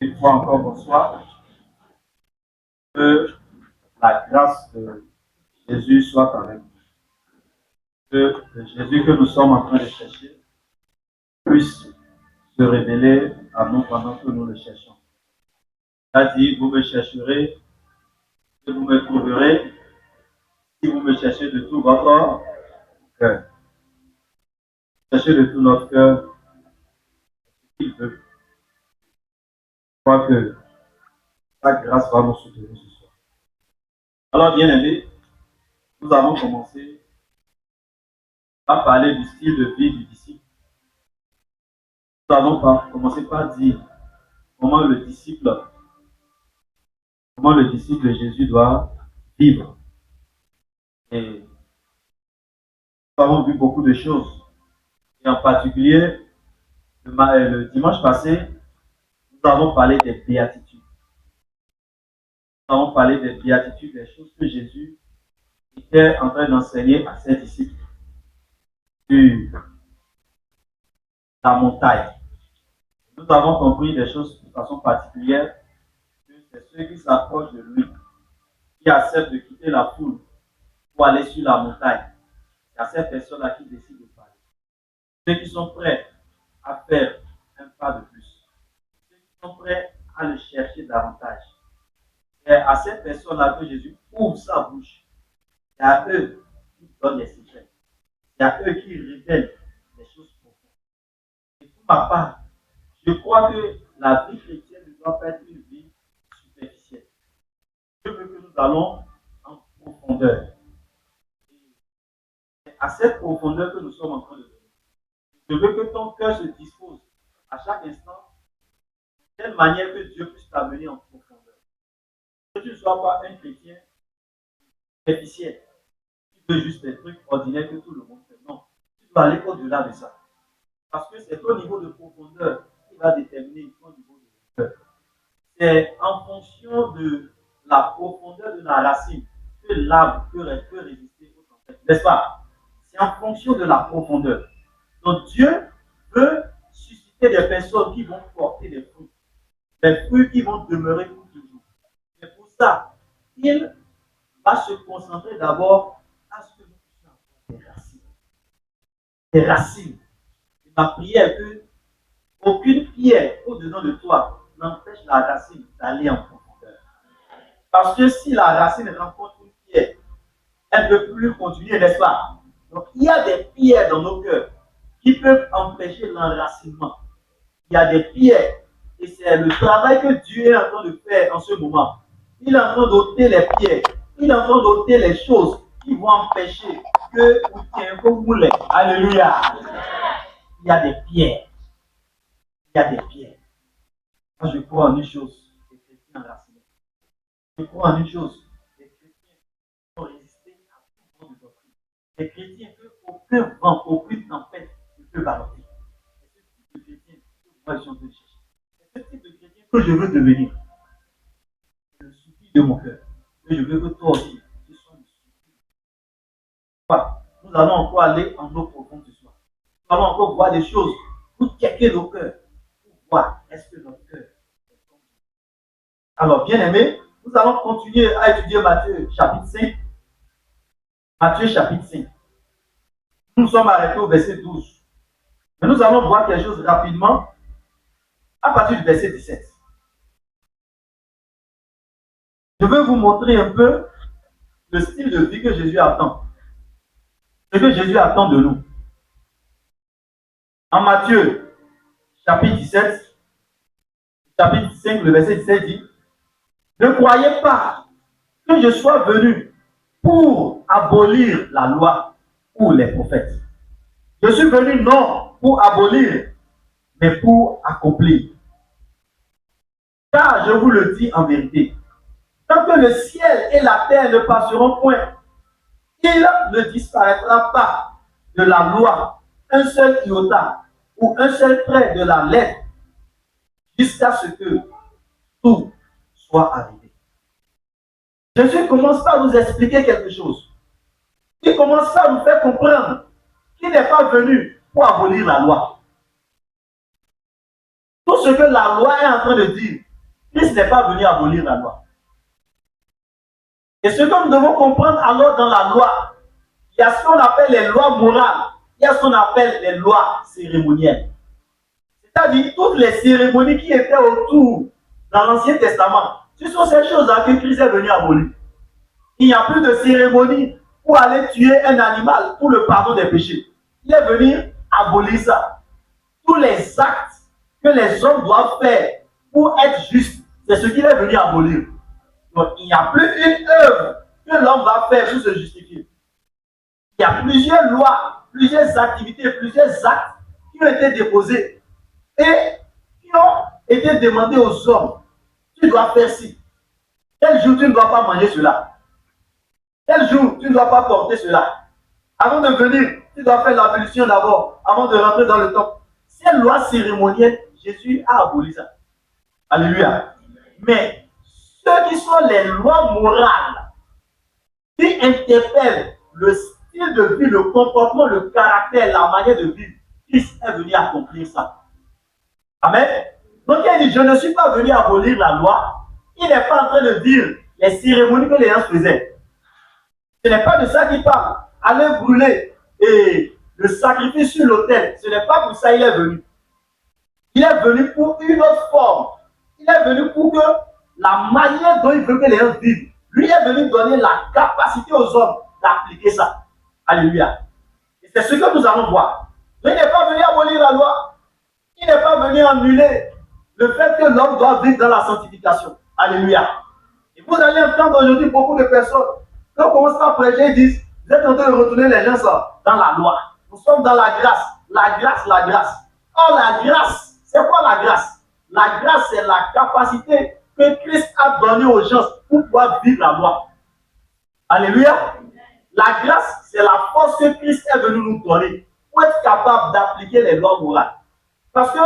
Une fois encore, bonsoir. Que la grâce de Jésus soit avec nous. Que le Jésus que nous sommes en train de chercher puisse se révéler à nous pendant que nous le cherchons. Il a dit, vous me chercherez et vous me trouverez si vous me cherchez de tout votre cœur. Cherchez de tout notre cœur ce qu'il veut. Je crois que sa grâce va nous soutenir ce soir. Alors, bien aimés, nous avons commencé à parler du style de vie du disciple. Nous avons commencé par dire comment le disciple de Jésus doit vivre. Et nous avons vu beaucoup de choses. Et en particulier, le dimanche passé, nous avons parlé des béatitudes. Nous avons parlé des béatitudes, des choses que Jésus était en train d'enseigner à ses disciples sur la montagne. Nous avons compris des choses de façon particulière, que c'est ceux qui s'approchent de lui, qui acceptent de quitter la foule pour aller sur la montagne. Il y a ces personnes-là qui décident de parler. Ceux qui sont prêts à faire un pas de plus. Ceux qui sont prêts à le chercher davantage. Et à ces personnes-là que Jésus ouvre sa bouche. C'est à eux qui donnent les secrets. C'est à eux qui révèlent les choses profondes. Et pour ma part, je crois que la vie chrétienne ne doit pas être une vie superficielle. Je veux que nous allons en profondeur. C'est à cette profondeur que nous sommes en train de venir. Je veux que ton cœur se dispose à chaque instant de telle manière que Dieu puisse t'amener en profondeur. Que tu ne sois pas un chrétien superficiel qui veut juste des trucs ordinaires que tout le monde fait. Non, tu dois aller au-delà de ça. Parce que c'est ton niveau de profondeur qui va déterminer ton niveau de cœur. C'est en fonction de la profondeur de la racine que l'arbre peut résister aux tempêtes. N'est-ce pas? C'est en fonction de la profondeur. Donc Dieu veut susciter des personnes qui vont porter des fruits qui vont demeurer pour toujours. Mais pour ça, il va se concentrer d'abord à ce que nous puissions avoir des racines. Des racines. Et ma prière est que aucune pierre au-dedans de toi n'empêche la racine d'aller en profondeur. Parce que si la racine rencontre une pierre, elle ne peut plus continuer, n'est-ce pas? Donc il y a des pierres dans nos cœurs qui peuvent empêcher l'enracinement. Il y a des pierres, et c'est le travail que Dieu est en train de faire en ce moment. Il est en train d'ôter les pierres, il est en train d'ôter les choses qui vont empêcher que vous voulez. Alléluia. Il y a des pierres. Il y a des pierres. Moi, je crois en une chose, les chrétiens enracinés. Je crois en une chose, les chrétiens vont résister à tout vent de doctrine. Les chrétiens que aucun vent, aucune tempête ne peut balayer. C'est ce type de chrétien que moi je suis en train de chercher. C'est ce type de chrétien que je veux devenir. C'est le souci de mon cœur. Que je veux que toi aussi, tu sois le souci. Nous allons encore aller en eau profonde ce soir. Nous allons encore voir des choses pour checker nos cœurs. Pour voir est-ce que notre cœur est tombé. Alors, bien aimé, nous allons continuer à étudier Matthieu chapitre 5. Matthieu chapitre 5. Nous sommes arrêtés au verset 12. Mais nous allons voir quelque chose rapidement à partir du verset 17. Je veux vous montrer un peu le style de vie que Jésus attend. Ce que Jésus attend de nous. En Matthieu chapitre 17, chapitre 5, le verset 17 dit: ne croyez pas que je sois venu pour abolir la loi ou les prophètes. Je suis venu non pour abolir, mais pour accomplir. Car je vous le dis en vérité, tant que le ciel et la terre ne passeront point, il ne disparaîtra pas de la loi un seul iota ou un seul trait de la lettre, jusqu'à ce que tout soit arrivé. Jésus commence par nous expliquer quelque chose. Il commence par nous faire comprendre qu'il n'est pas venu pour abolir la loi. Tout ce que la loi est en train de dire, Christ n'est pas venu abolir la loi. Et ce que nous devons comprendre alors dans la loi, il y a ce qu'on appelle les lois morales, il y a ce qu'on appelle les lois cérémonielles. C'est-à-dire toutes les cérémonies qui étaient autour dans l'Ancien Testament, ce sont ces choses-là que Christ est venu abolir. Il n'y a plus de cérémonie pour aller tuer un animal pour le pardon des péchés. Il est venu abolir ça. Tous les actes que les hommes doivent faire pour être justes, c'est ce qu'il est venu abolir. Donc, il n'y a plus une œuvre que l'homme va faire pour se justifier. Il y a plusieurs lois, plusieurs activités, plusieurs actes qui ont été déposés et qui ont été demandés aux hommes. Tu dois faire ci. Tel jour, tu ne dois pas manger cela. Tel jour, tu ne dois pas porter cela. Avant de venir, tu dois faire l'ablution d'abord, avant de rentrer dans le temple. Ces lois cérémonielles, Jésus a aboli ça. Alléluia. Mais ceux qui sont les lois morales, qui interpellent le style de vie, le comportement, le caractère, la manière de vivre, Christ est venu accomplir ça. Amen. Donc il dit, je ne suis pas venu abolir la loi. Il n'est pas en train de dire les cérémonies que les gens faisaient. Ce n'est pas de ça qu'il parle. Aller brûler et le sacrifice sur l'autel, ce n'est pas pour ça qu'il est venu. Il est venu pour une autre forme. Il est venu pour que la manière dont il veut que les gens vivent, lui est venu donner la capacité aux hommes d'appliquer ça. Alléluia. Et c'est ce que nous allons voir. Il n'est pas venu abolir la loi. Il n'est pas venu annuler le fait que l'homme doit vivre dans la sanctification. Alléluia. Et vous allez entendre aujourd'hui beaucoup de personnes, quand on commence à prêcher, ils disent, vous êtes en train de retourner les gens dans la loi. Nous sommes dans la grâce. La grâce, la grâce. Or, la grâce, c'est quoi la grâce? La grâce, c'est la capacité que Christ a donnée aux gens pour pouvoir vivre la loi. Alléluia. La grâce, c'est la force que Christ est venu nous donner pour être capable d'appliquer les lois morales. Parce que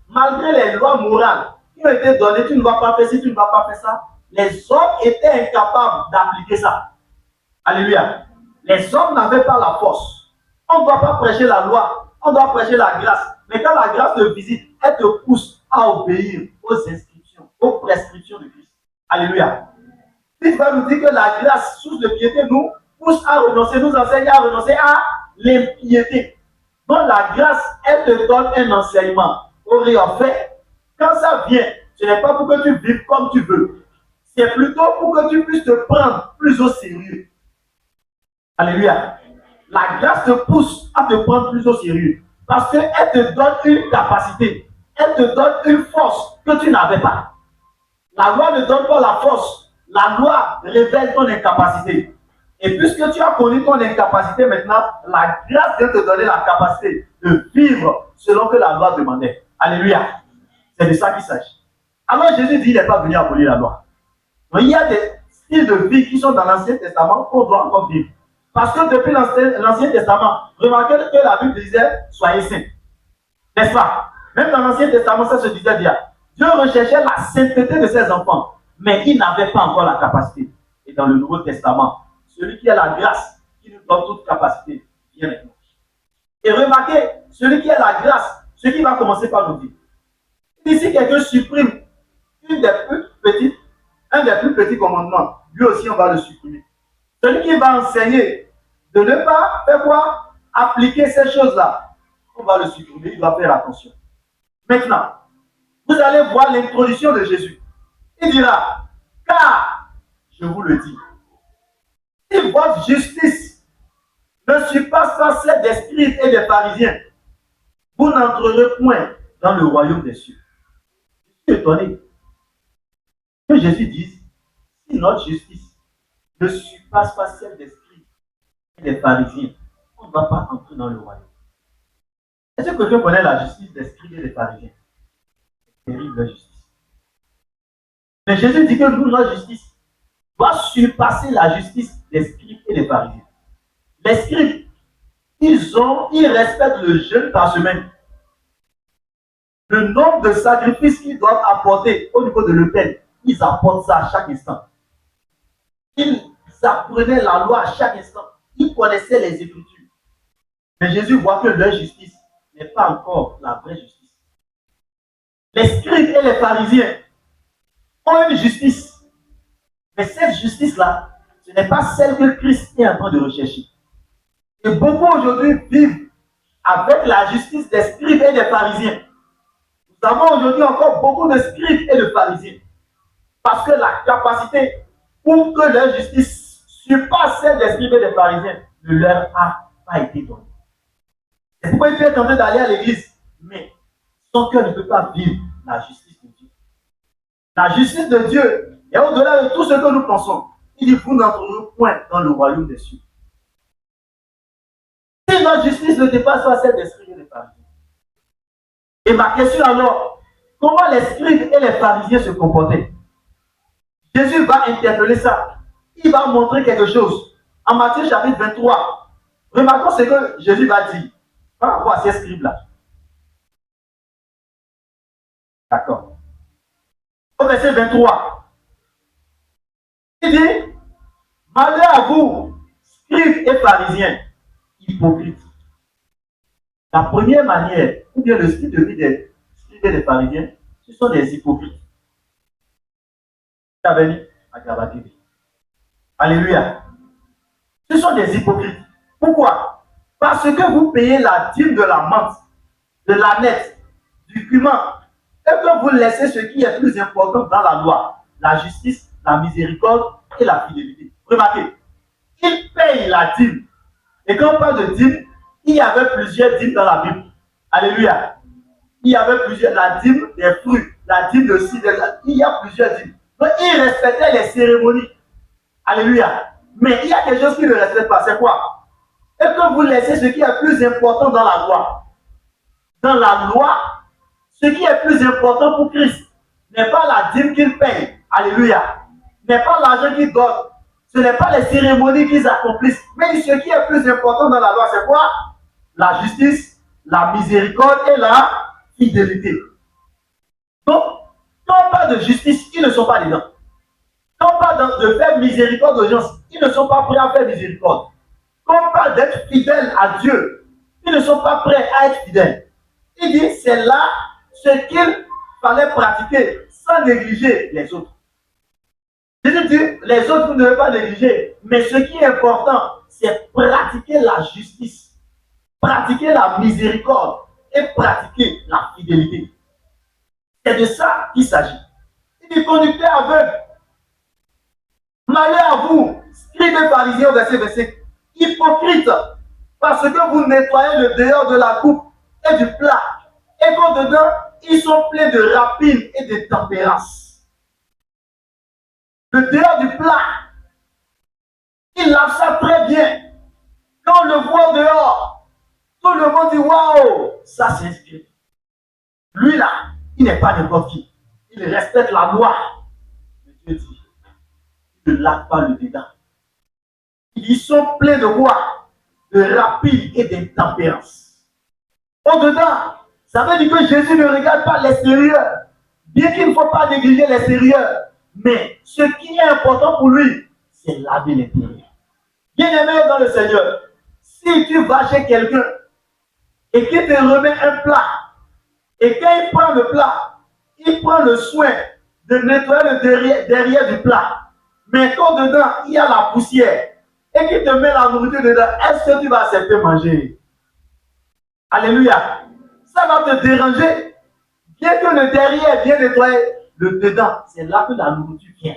malgré les lois morales qui ont été données, tu ne vas pas faire ci, tu ne vas pas faire ça, les hommes étaient incapables d'appliquer ça. Alléluia. Les hommes n'avaient pas la force. On ne doit pas prêcher la loi, on doit prêcher la grâce. Mais quand la grâce te visite, elle te pousse à obéir aux inscriptions, aux prescriptions de Christ. Alléluia. Christ va nous dire que la grâce, source de piété, nous pousse à renoncer, nous enseigne à renoncer à l'impiété. Donc la grâce, elle te donne un enseignement. En fait, quand ça vient, ce n'est pas pour que tu vives comme tu veux. C'est plutôt pour que tu puisses te prendre plus au sérieux. Alléluia. La grâce te pousse à te prendre plus au sérieux. Parce qu'elle te donne une capacité. Elle te donne une force que tu n'avais pas. La loi ne donne pas la force. La loi révèle ton incapacité. Et puisque tu as connu ton incapacité maintenant, la grâce vient te donner la capacité de vivre selon que la loi demandait. Alléluia. C'est de ça qu'il s'agit. Alors Jésus dit, il n'est pas venu abolir la loi. Donc il y a des styles de vie qui sont dans l'Ancien Testament qu'on doit encore vivre. Parce que depuis l'Ancien Testament, remarquez que la Bible disait, soyez saints. N'est-ce pas? Même dans l'Ancien Testament, ça se disait bien. Dieu recherchait la sainteté de ses enfants, mais il n'avait pas encore la capacité. Et dans le Nouveau Testament, celui qui a la grâce, qui nous donne toute capacité, vient maintenant. Et remarquez, celui qui a la grâce, ce qui va commencer par nous dire. Si quelqu'un supprime un des plus petits commandements, lui aussi on va le supprimer. Celui qui va enseigner de ne pas faire quoi? Appliquer ces choses-là, on va le supprimer, il va faire attention. Maintenant, vous allez voir l'introduction de Jésus. Il dira, car, je vous le dis, si votre justice ne surpasse pas celle des scribes et des pharisiens, vous n'entrerez point dans le royaume des cieux. Je suis étonné que Jésus dise, si notre justice ne surpasse pas celle des scribes et des pharisiens, on ne va pas entrer dans le royaume. Est-ce que quelqu'un connaît la justice des scribes et des pharisiens? C'est terrible la justice. Mais Jésus dit que nous, notre justice doit surpasser la justice des scribes et des pharisiens. Les scribes, ils respectent le jeûne par semaine. Le nombre de sacrifices qu'ils doivent apporter au niveau de l'autel, ils apportent ça à chaque instant. Ils apprenaient la loi à chaque instant. Ils connaissaient les Écritures. Mais Jésus voit que leur justice n'est pas encore la vraie justice. Les scribes et les pharisiens, ont une justice. Mais cette justice-là, ce n'est pas celle que Christ est en train de rechercher. Et beaucoup aujourd'hui vivent avec la justice des scribes et des pharisiens. Nous avons aujourd'hui encore beaucoup de scribes et de pharisiens. Parce que la capacité pour que leur justice surpasse celle des scribes et des pharisiens ne leur a pas été donnée. C'est pourquoi il peut être tenté d'aller à l'église, mais son cœur ne peut pas vivre la justice de Dieu. La justice de Dieu est au-delà de tout ce que nous pensons. Il dit, vous n'entrerez point dans le royaume des cieux. Si notre justice ne dépasse pas celle des scribes et des pharisiens. Et ma question alors, comment les scribes et les pharisiens se comportaient? Jésus va interpeller ça. Il va montrer quelque chose. En Matthieu chapitre 23, remarquons ce que Jésus va dire par rapport à ces scribes-là. D'accord. Au verset 23, il dit, malheur à vous, scribes et pharisiens, hypocrites. La première manière, ou bien le style de vie des scribes et des pharisiens, ce sont des hypocrites. Alléluia. Ce sont des hypocrites. Pourquoi? Parce que vous payez la dîme de la menthe, de l'âneth, du cumin, et que vous laissez ce qui est plus important dans la loi, la justice, la miséricorde et la fidélité. Remarquez, ils payent la dîme. Et quand on parle de dîme, il y avait plusieurs dîmes dans la Bible. Alléluia. Il y avait plusieurs, la dîme des fruits, la dîme de ci, il y a plusieurs dîmes. Donc ils respectaient les cérémonies. Alléluia. Mais il y a quelque chose qu'ils ne respectent pas. C'est quoi? Et que vous laissez ce qui est plus important dans la loi. Dans la loi, ce qui est plus important pour Christ n'est pas la dîme qu'il paye. Alléluia. N'est pas l'argent qu'il donne. Ce n'est pas les cérémonies qu'ils accomplissent. Mais ce qui est plus important dans la loi, c'est quoi? La justice, la miséricorde et la fidélité. Donc, quand on parle de justice, ils ne sont pas dedans. Quand on parle de faire miséricorde aux gens, ils ne sont pas prêts à faire miséricorde. Quand on parle d'être fidèle à Dieu, ils ne sont pas prêts à être fidèles. Il dit, c'est là ce qu'il fallait pratiquer sans négliger les autres. Jésus dit, les autres, vous ne devez pas négliger. Mais ce qui est important, c'est pratiquer la justice, pratiquer la miséricorde et pratiquer la fidélité. C'est de ça qu'il s'agit. Il dit, conducteur aveugle, malheur à vous, scribes et pharisiens, verset, hypocrite, parce que vous nettoyez le dehors de la coupe et du plat, et qu'au dedans, ils sont pleins de rapine et de tempérance. Le dehors du plat, il lave ça très bien. Quand on le voit dehors, tout le monde dit waouh, ça c'est inscrit. Lui là, il n'est pas n'importe qui. Il respecte la loi. Mais Dieu dit, il ne lave pas le dedans. Ils sont pleins de quoi? De rapine et d'intempérance. Au-dedans, ça veut dire que Jésus ne regarde pas l'extérieur. Bien qu'il ne faut pas négliger l'extérieur. Mais ce qui est important pour lui, c'est laver l'intérieur. Bien-aimé dans le Seigneur, si tu vas chez quelqu'un et qu'il te remet un plat, et quand il prend le plat, il prend le soin de nettoyer le derrière du plat, mais quand dedans, il y a la poussière, et qu'il te met la nourriture dedans, est-ce que tu vas accepter manger? Alléluia. Ça va te déranger. Bien que le derrière est bien nettoyé, le dedans, c'est là que la nourriture vient.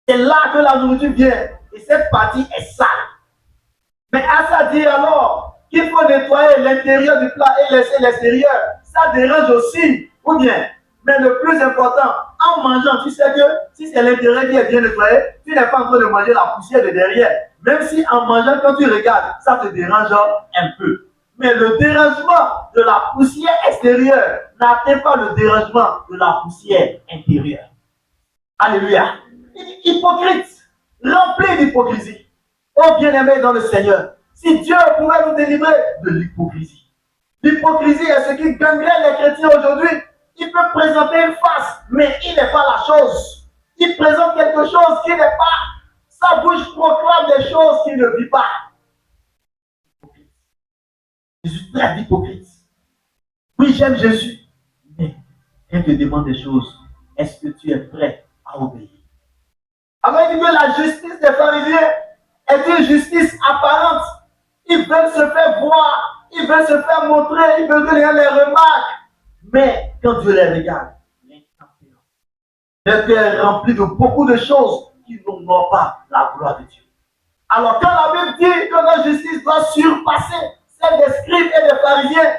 C'est là que la nourriture vient. Et cette partie est sale. Mais à ça dire alors qu'il faut nettoyer l'intérieur du plat et laisser l'extérieur, ça dérange aussi. Ou bien, mais le plus important, en mangeant, tu sais que si c'est l'intérieur qui est bien nettoyé, tu n'es pas en train de manger la poussière de derrière. Même si en mangeant, quand tu regardes, ça te dérange un peu. Mais le dérangement de la poussière extérieure n'atteint pas le dérangement de la poussière intérieure. Alléluia. Hypocrite, rempli d'hypocrisie. Oh bien-aimé dans le Seigneur, si Dieu pouvait nous délivrer de l'hypocrisie. L'hypocrisie est ce qui gangrène les chrétiens aujourd'hui. Il peut présenter une face, mais il n'est pas la chose. Il présente quelque chose qui n'est pas. Sa bouche proclame des choses qu'il ne vit pas. Jésus traite d'hypocrite. Oui, j'aime Jésus, mais il te demande des choses est-ce que tu es prêt à obéir? Alors il dit que la justice des pharisiens est une justice apparente. Ils veulent se faire voir, ils veulent se faire montrer, ils veulent que les gens les remarquent. Mais quand Dieu les regarde, le cœur est rempli de beaucoup de choses qui n'honorent pas la gloire de Dieu. Alors quand la Bible dit que notre justice doit surpasser celle des scribes et des pharisiens,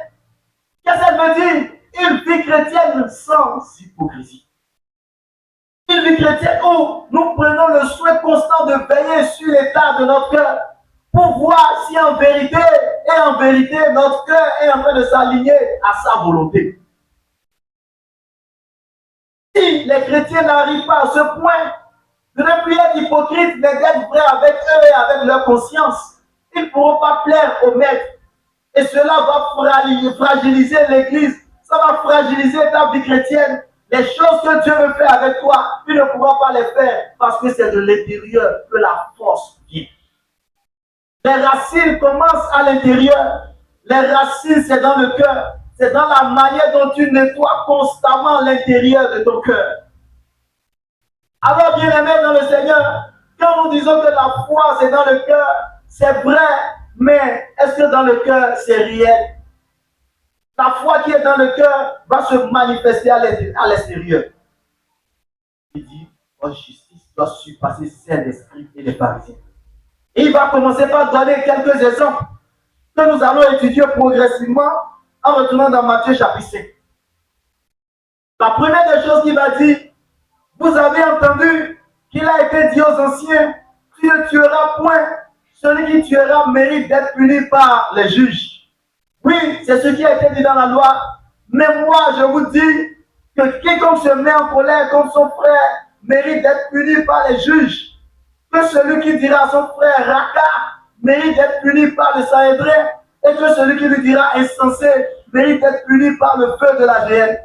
qu'est-ce qu'elle veut dire? Une vie chrétienne sans hypocrisie. Une vie chrétienne où nous prenons le soin constant de veiller sur l'état de notre cœur pour voir si en vérité notre cœur est en train de s'aligner à sa volonté. Si les chrétiens n'arrivent pas à ce point de ne plus être hypocrites, mais d'être vrais avec eux et avec leur conscience, ils ne pourront pas plaire au maître. Et cela va fragiliser l'Église, ça va fragiliser ta vie chrétienne. Les choses que Dieu veut faire avec toi, tu ne pourras pas les faire parce que c'est de l'intérieur que la force vient. Les racines commencent à l'intérieur. Les racines, c'est dans le cœur. C'est dans la manière dont tu nettoies constamment l'intérieur de ton cœur. Alors, bien-aimés dans le Seigneur, quand nous disons que la foi, c'est dans le cœur, c'est vrai, mais est-ce que dans le cœur, c'est réel? La foi qui est dans le cœur va se manifester à l'extérieur. Il dit, votre justice doit surpasser celle des scribes et des pharisiens. Et il va commencer par donner quelques exemples que nous allons étudier progressivement en retournant dans Matthieu chapitre 5. La première des choses qu'il va dire, vous avez entendu qu'il a été dit aux anciens, tu ne tueras point, celui qui tuera mérite d'être puni par les juges. Oui, c'est ce qui a été dit dans la loi, mais moi je vous dis que quiconque se met en colère contre son frère mérite d'être puni par les juges. Que celui qui dira à son frère Raka mérite d'être puni par le Sanhédrin, et que celui qui lui dira insensé mérite d'être puni par le feu de la géhenne.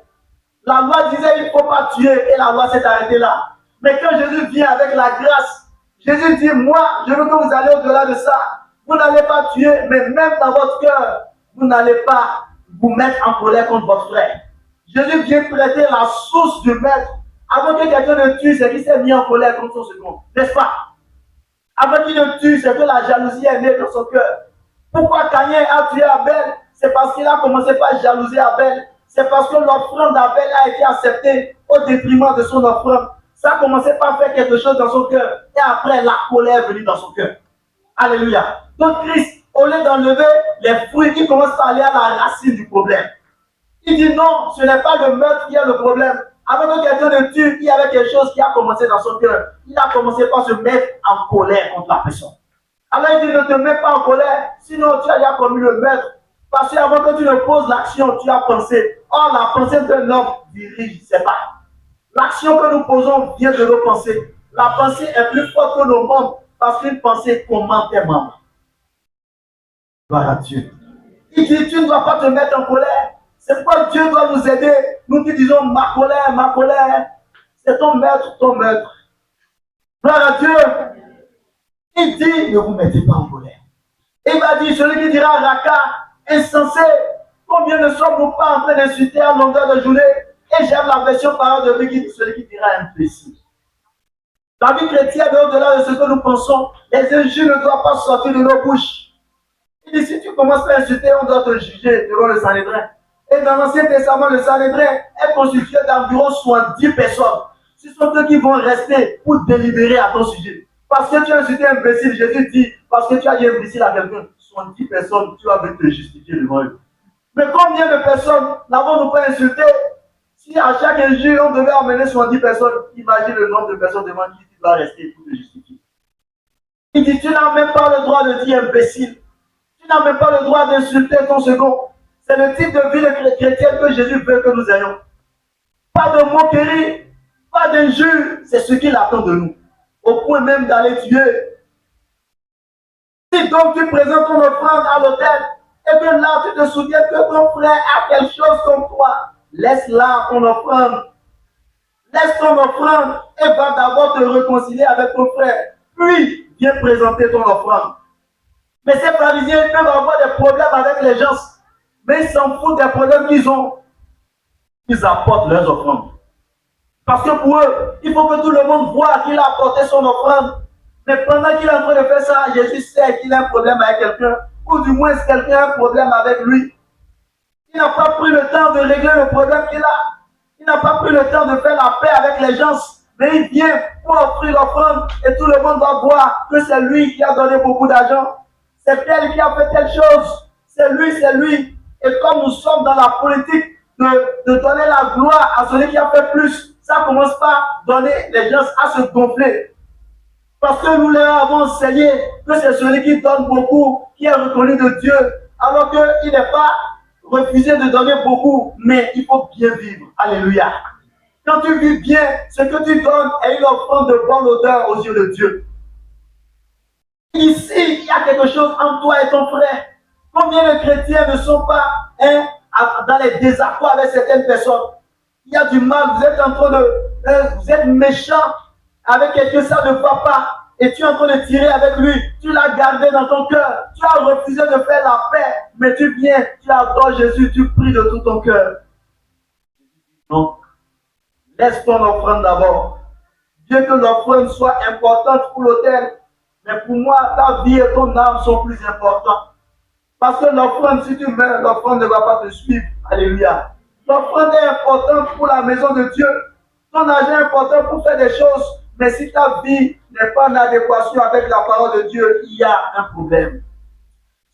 La loi disait il ne faut pas tuer et la loi s'est arrêtée là. Mais quand Jésus vient avec la grâce, Jésus dit moi je veux que vous allez au-delà de ça. Vous n'allez pas tuer, mais même dans votre cœur, vous n'allez pas vous mettre en colère contre votre frère. Jésus vient traiter la source du maître. Avant que quelqu'un ne tue, c'est qu'il s'est mis en colère contre son second. N'est-ce pas? Avant qu'il ne tue, c'est que la jalousie est née dans son cœur. Pourquoi Caïn a tué Abel? C'est parce qu'il a commencé par jalouser Abel. C'est parce que l'offrande d'Abel a été acceptée au détriment de son offrande. Ça a commencé par faire quelque chose dans son cœur. Et après, la colère est venue dans son cœur. Alléluia. Donc Christ, au lieu d'enlever les fruits, il commence par aller à la racine du problème. Il dit non, ce n'est pas le meurtre qui est le problème. Avant que quelqu'un ne tue, il y avait quelque chose qui a commencé dans son cœur. Il a commencé par se mettre en colère contre la personne. Alors il dit ne te mets pas en colère, sinon tu as déjà commis le meurtre. Parce qu'avant que tu ne poses l'action, tu as pensé. Or, la pensée d'un homme dirige ses pas. L'action que nous posons vient de nos pensées. La pensée est plus forte que nos membres parce qu'une pensée commande tes membres. Gloire à Dieu. Il dit tu ne dois pas te mettre en colère. C'est pourquoi Dieu doit nous aider. Nous qui disons ma colère, c'est ton maître, ton maître. Gloire à Dieu. Il dit ne vous mettez pas en colère. Il va dire celui qui dira Raka, insensé, combien ne sommes-nous pas en train d'insulter à longueur de journée? Et j'aime la version parole de lui qui dit celui qui dira imbécile. La vie chrétienne est au-delà de ce que nous pensons. Les injures ne doivent pas sortir de nos bouches. Il dit si tu commences à insulter, on doit te juger devant le Sanhédrin. Et dans l'Ancien Testament, le Sanhédrin est constitué d'environ 70 personnes. Ce sont eux qui vont rester pour délibérer à ton sujet. Parce que tu as insulté un imbécile, Jésus dit, parce que tu as dit imbécile à quelqu'un, 70 personnes, tu vas venir te justifier devant eux. Mais combien de personnes n'avons-nous pas insulté? Si à chaque injure, on devait emmener 70 personnes, imagine le nombre de personnes devant qui tu dois rester pour te justifier. Il dit, tu n'as même pas le droit de dire imbécile. Tu n'as même pas le droit d'insulter ton second. C'est le type de vie chrétienne que Jésus veut que nous ayons. Pas de moquerie, pas d'injure, c'est ce qu'il attend de nous. Au point même d'aller tuer. Si donc tu présentes ton offrande à l'autel, et que là tu te souviens que ton frère a quelque chose comme toi, laisse là ton offrande. Laisse ton offrande et va d'abord te réconcilier avec ton frère. Puis, viens présenter ton offrande. Mais ces pharisiens peuvent avoir des problèmes avec les gens. Mais ils s'en foutent des problèmes qu'ils ont. Ils apportent leurs offrandes. Parce que pour eux, il faut que tout le monde voit qu'il a apporté son offrande. Mais pendant qu'il est en train de faire ça, Jésus sait qu'il a un problème avec quelqu'un, ou du moins quelqu'un a un problème avec lui. Il n'a pas pris le temps de régler le problème qu'il a. Il n'a pas pris le temps de faire la paix avec les gens. Mais il vient pour offrir l'offrande et tout le monde va voir que c'est lui qui a donné beaucoup d'argent. C'est elle qui a fait telle chose. C'est lui, c'est lui. Et comme nous sommes dans la politique de donner la gloire à celui qui a fait plus, ça commence par donner les gens à se gonfler. Parce que nous leur avons enseigné que c'est celui qui donne beaucoup, qui est reconnu de Dieu, alors qu'il n'est pas refusé de donner beaucoup, mais il faut bien vivre. Alléluia. Quand tu vis bien, ce que tu donnes est une offrande de bonne odeur aux yeux de Dieu. Ici, il y a quelque chose entre toi et ton frère. Combien de chrétiens ne sont pas dans les désaccords avec certaines personnes? Il y a du mal, vous êtes en train vous êtes méchant avec quelqu'un, ça ne va pas. Et tu es en train de tirer avec lui, tu l'as gardé dans ton cœur, tu as refusé de faire la paix, mais tu viens, tu adores Jésus, tu pries de tout ton cœur. Donc, laisse ton offrande d'abord. Dieu que l'offrande soit importante pour l'autel, mais pour moi, ta vie et ton âme sont plus importantes. Parce que l'offrande, si tu meurs, l'offrande ne va pas te suivre. Alléluia. L'offrande est importante pour la maison de Dieu. Ton argent est important pour faire des choses. Mais si ta vie n'est pas en adéquation avec la parole de Dieu, il y a un problème.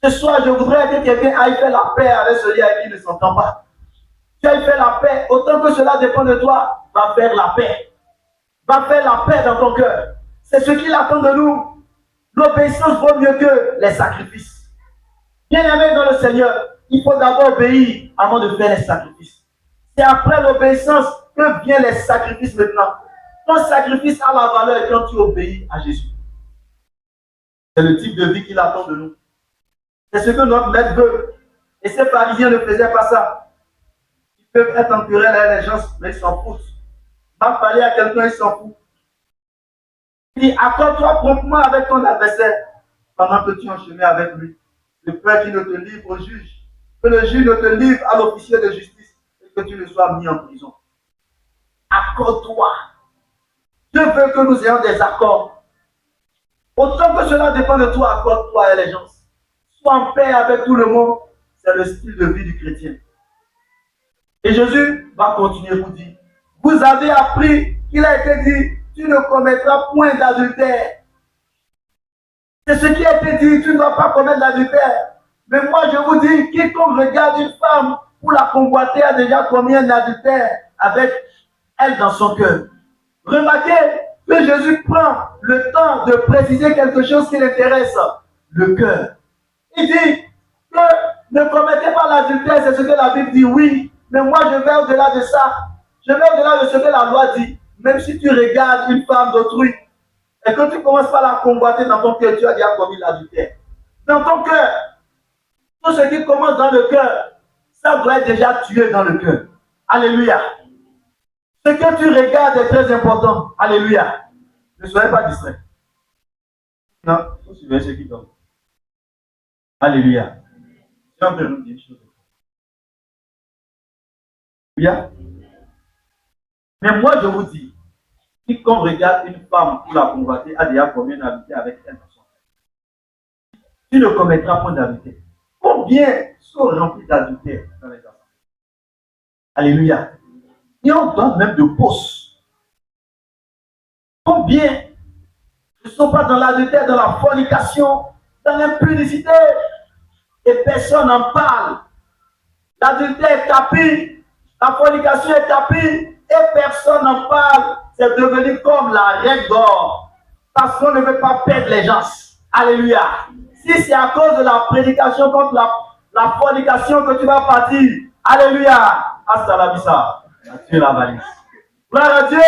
Ce soir, je voudrais que quelqu'un aille faire la paix avec celui avec qui il ne s'entend pas. Tu ailles faire la paix. Autant que cela dépend de toi, va faire la paix. Va faire la paix dans ton cœur. C'est ce qu'il attend de nous. L'obéissance vaut mieux que les sacrifices. Bien-aimé dans le Seigneur, il faut d'abord obéir avant de faire les sacrifices. C'est après l'obéissance que viennent les sacrifices maintenant. Ton sacrifice a la valeur quand tu obéis à Jésus. C'est le type de vie qu'il attend de nous. C'est ce que notre maître veut. Et ces pharisiens ne faisaient pas ça. Ils peuvent être en querelle avec les gens, mais ils s'en foutent. Va parler à quelqu'un, il s'en fout. Il dit, accorde-toi promptement avec ton adversaire pendant que tu es en chemin avec lui. De peur qu'il ne te livre au juge, que le juge ne te livre à l'officier de justice et que tu ne sois mis en prison. Accorde-toi. Dieu veut que nous ayons des accords. Autant que cela dépend de toi, accorde-toi et les gens. Sois en paix avec tout le monde. C'est le style de vie du chrétien. Et Jésus va continuer pour dire, vous avez appris qu'il a été dit, tu ne commettras point d'adultère. C'est ce qui a été dit, tu ne dois pas commettre d'adultère. Mais moi je vous dis, quiconque regarde une femme pour la convoiter a déjà commis un adultère avec elle dans son cœur. Remarquez que Jésus prend le temps de préciser quelque chose qui l'intéresse, le cœur. Il dit que ne commettez pas l'adultère, c'est ce que la Bible dit, oui, mais moi je vais au-delà de ça. Je vais au-delà de ce que la loi dit. Même si tu regardes une femme d'autrui et que tu commences par la convoiter dans ton cœur, tu as déjà commis l'adultère. Dans ton cœur, tout ce qui commence dans le cœur, ça doit être déjà tué dans le cœur. Alléluia. Ce que tu regardes est très important. Alléluia. Ne soyez pas distrait. Non, il faut suivre ce qui tombe. Alléluia. Si on peut nous dire une chose. Alléluia. Mais moi, je vous dis, quiconque regarde une femme pour la convoiter a déjà commis une adultère avec elle dans son cœur. Tu ne commettras point d'adultère. Combien sont remplis d'adultère dans les enfants? Alléluia. Et on donne même de fausses. Combien ne sont pas dans l'adultère, dans la fornication, dans l'impudicité, et personne n'en parle. L'adultère est tapis, la fornication est tapis, et personne n'en parle. C'est devenu comme la règle d'or. Parce qu'on ne veut pas perdre les gens. Alléluia. Si c'est à cause de la prédication contre la fornication que tu vas partir, alléluia. Hasta la vista. Tu es la valise. Gloire à Dieu.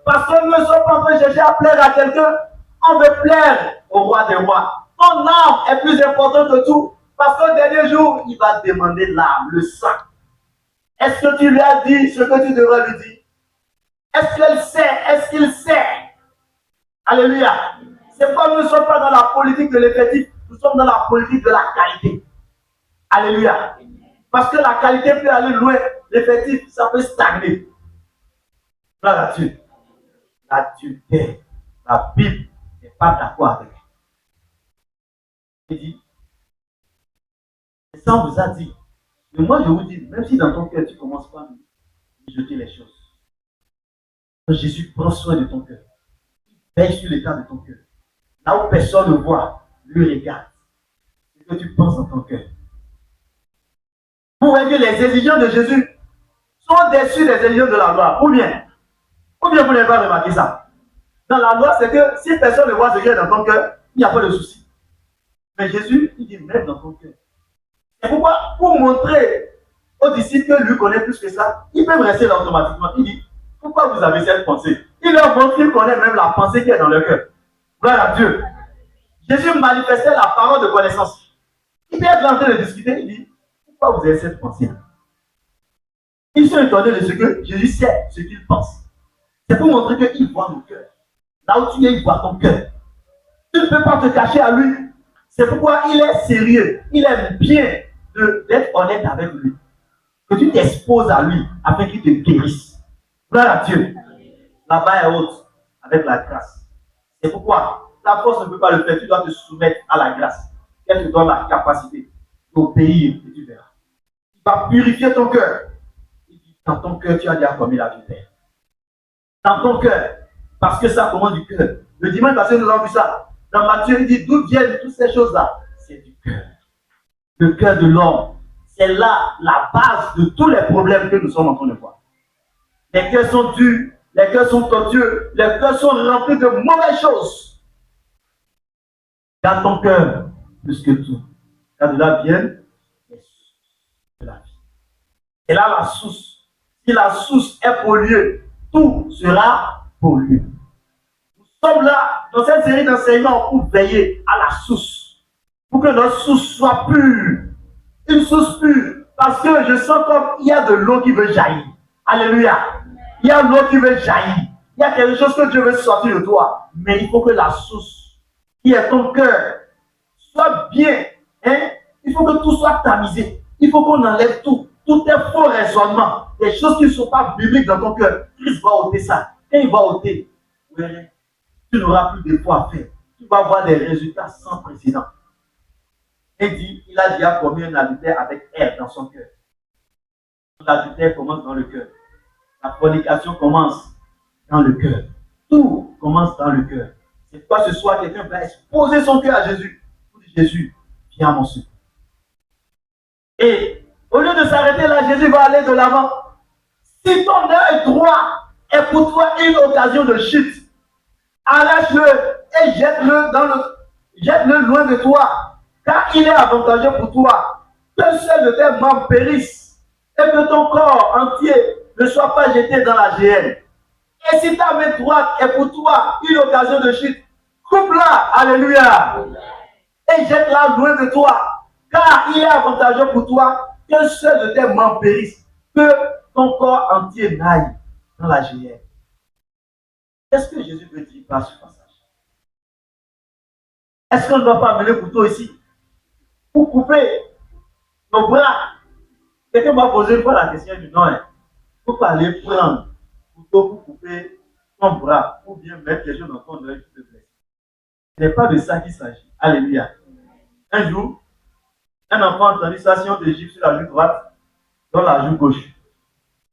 Parce que nous ne sommes pas en train de chercher à plaire à quelqu'un. On veut plaire au roi des rois. Ton âme est plus importante que tout. Parce qu'au dernier jour, il va demander l'âme, le sang. Est-ce que tu lui as dit ce que tu devrais lui dire? Est-ce qu'elle sait? Est-ce qu'il sait? Alléluia. C'est pas nous ne sommes pas dans la politique de l'effectif, nous sommes dans la politique de la qualité. Alléluia. Parce que la qualité peut aller loin, l'effectif, ça peut stagner. Gloire à Dieu. L'adultère, la Bible n'est pas d'accord avec. Il dit, et ça on vous a dit. Mais moi je vous dis, même si dans ton cœur tu commences pas à jeter les choses, Jésus prend soin de ton cœur. Il veille sur l'état de ton cœur. Là où personne ne voit, lui regarde. Ce que tu penses dans ton cœur. Vous voyez que les exigences de Jésus sont dessus des exigences de la loi. Ou bien vous n'avez pas remarqué ça. Dans la loi, c'est que si personne ne voit ce qu'il y a dans ton cœur, il n'y a pas de souci. Mais Jésus, il dit même dans ton cœur. C'est pourquoi, pour montrer aux disciples que lui connaît plus que ça, ils peuvent rester là automatiquement. Il dit, pourquoi vous avez cette pensée? Il leur montre qu'il connaît même la pensée qui est dans leur cœur. Gloire à Dieu. Jésus manifestait la parole de connaissance. Il peut être en train de discuter, il dit, pourquoi vous avez cette pensée? Ils sont étonnés de ce que Jésus sait ce qu'il pense. C'est pour montrer qu'il voit nos cœurs. Là où tu es, il voit ton cœur. Tu ne peux pas te cacher à lui. C'est pourquoi il est sérieux. Il aime bien d'être honnête avec lui. Que tu t'exposes à lui afin qu'il te guérisse. Gloire à Dieu. La barre est haute avec la grâce. C'est pourquoi ta force ne peut pas le faire. Tu dois te soumettre à la grâce. Elle te donne la capacité d'obéir et tu verras. Il va purifier ton cœur. Il dit, dans ton cœur, tu as déjà commis la vérité. Dans ton cœur. Parce que ça commence du cœur. Le dimanche passé, nous avons vu ça. Dans Matthieu, il dit d'où viennent toutes ces choses-là? C'est du cœur. Le cœur de l'homme. C'est là la base de tous les problèmes que nous sommes en train de voir. Les cœurs sont durs, les cœurs sont tortueux, les cœurs sont remplis de mauvaises choses. Garde ton cœur plus que tout. Car de là viennent les sources de la vie. Et là, la source. Si la source est polluée, tout sera pollué. Nous sommes là, dans cette série d'enseignements, pour veiller à la source. Pour que notre source soit pure. Une source pure. Parce que je sens comme il y a de l'eau qui veut jaillir. Alléluia. Il y a de l'eau qui veut jaillir. Il y a quelque chose que Dieu veut sortir de toi. Mais il faut que la source, qui est ton cœur, soit bien. Hein? Il faut que tout soit tamisé. Il faut qu'on enlève tout. Tout est faux raisonnement. Des choses qui ne sont pas bibliques dans ton cœur. Christ va ôter ça. Quand il va ôter, tu n'auras plus de foi à faire. Tu vas avoir des résultats sans précédent. Il dit, il a déjà commis un adultère avec elle dans son cœur. L'adultère commence dans le cœur. La fornication commence dans le cœur. Tout commence dans le cœur. C'est pourquoi ce soir, quelqu'un va exposer son cœur à Jésus. Pour dire, Jésus, viens à mon secours. Et au lieu de s'arrêter là, Jésus va aller de l'avant. Si ton œil droit est pour toi une occasion de chute, arrache-le et jette-le loin de toi. Car il est avantageux pour toi que seul de tes membres périssent et que ton corps entier ne soit pas jeté dans la géhenne. Et si ta main droite est pour toi une occasion de chute, coupe-la, alléluia, et jette-la loin de toi. Car il est avantageux pour toi que seul de tes membres périssent, que ton corps entier n'aille dans la géhenne. Qu'est-ce que Jésus veut dire par ce passage? Est-ce qu'on ne doit pas amener le couteau ici pour couper nos bras? Quelqu'un m'a posé une fois la question du nom. Il faut pas aller prendre le couteau pour couper ton bras ou bien mettre quelque chose dans ton œil qui te blesse. Ce n'est pas de ça qu'il s'agit. Alléluia. Un jour, un enfant a entendu ça si on te gifle sur la joue droite, dans la joue gauche.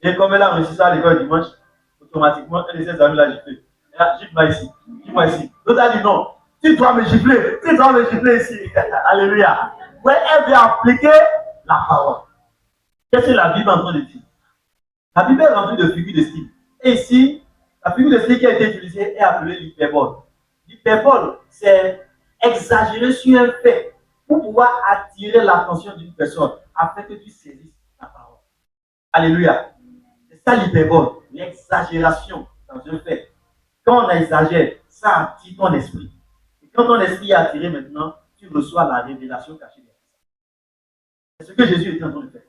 Et comme elle a réussi ça à l'école dimanche, automatiquement, un de ses amis l'a giflé. Gifle-moi ici, gifle-moi ici. L'autre a dit non, tu dois me gifler ici. Alléluia. Ouais, elle vient appliquer la parole. Qu'est-ce que la Bible est en train de dire? La Bible est remplie de figures de style. Et ici, la figure de style qui a été utilisée est appelée l'hyperbole. L'hyperbole, c'est exagérer sur un fait pour pouvoir attirer l'attention d'une personne afin que tu saisisses la parole. Alléluia. C'est ça l'hyperbole, l'exagération dans un fait. Quand on exagère, ça attire ton esprit. Et quand ton esprit est attiré maintenant, tu reçois la révélation cachée. C'est ce que Jésus était en train de faire.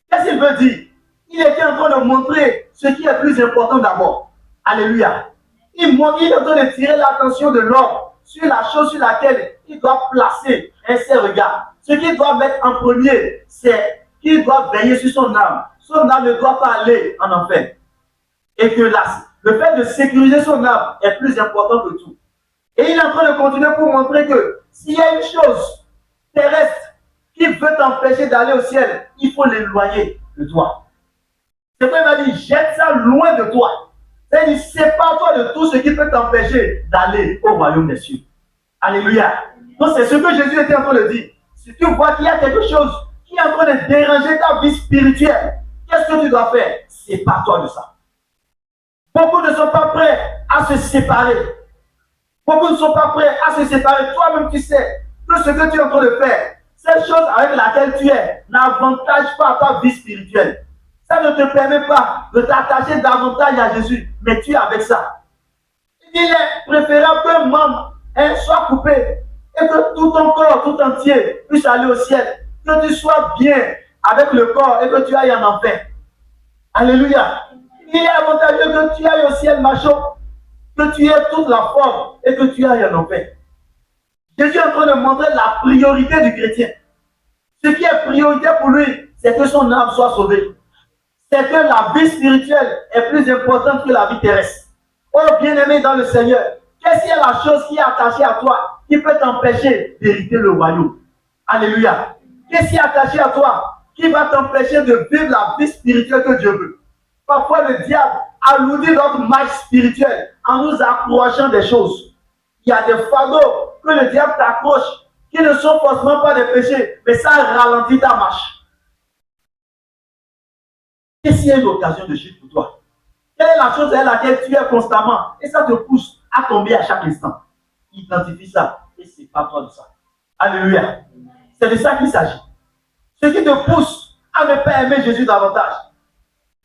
Qu'est-ce qu'il veut dire? Il était en train de montrer ce qui est plus important d'abord. Alléluia. Il est en train de tirer l'attention de l'homme sur la chose sur laquelle il doit placer ses regards. Ce qu'il doit mettre en premier, c'est qu'il doit veiller sur son âme. Son âme ne doit pas aller en enfer. Et que le Le fait de sécuriser son âme est plus important que tout. Et il est en train de continuer pour montrer que s'il y a une chose terrestre qui veut t'empêcher d'aller au ciel, il faut l'éloigner de toi. C'est pourquoi il m'a dit, jette ça loin de toi. C'est-à-dire, sépare-toi de tout ce qui peut t'empêcher d'aller au royaume des cieux. Alléluia. Donc c'est ce que Jésus était en train de dire. Si tu vois qu'il y a quelque chose qui est en train de déranger ta vie spirituelle, qu'est-ce que tu dois faire? Sépare-toi de ça. Beaucoup ne sont pas prêts à se séparer. Beaucoup ne sont pas prêts à se séparer. Toi-même, tu sais que ce que tu es en train de faire, cette chose avec laquelle tu es, n'avantage pas ta vie spirituelle. Ça ne te permet pas de t'attacher davantage à Jésus, mais tu es avec ça. Il est préférable qu'un membre soit coupé et que tout ton corps, tout entier, puisse aller au ciel. Que tu sois bien avec le corps et que tu ailles en enfer. Alléluia. Il est avantageux que tu ailles au ciel, macho, que tu aies toute la forme et que tu ailles en enfer. Jésus est en train de montrer la priorité du chrétien. Ce qui est priorité pour lui, c'est que son âme soit sauvée. C'est que la vie spirituelle est plus importante que la vie terrestre. Oh bien-aimé dans le Seigneur, qu'est-ce qui est la chose qui est attachée à toi, qui peut t'empêcher d'hériter le royaume? Alléluia. Qu'est-ce qui est attaché à toi, qui va t'empêcher de vivre la vie spirituelle que Dieu veut? Parfois le diable alourdit notre marche spirituelle en nous accrochant des choses. Il y a des fardeaux que le diable t'accroche, qui ne sont forcément pas des péchés, mais ça ralentit ta marche. Qu'est-ce qui est une occasion de chute pour toi? Quelle est la chose à laquelle tu es constamment et ça te pousse à tomber à chaque instant? Identifie ça et sépare-toi de ça. Alléluia. C'est de ça qu'il s'agit. Ce qui te pousse à ne pas aimer Jésus davantage.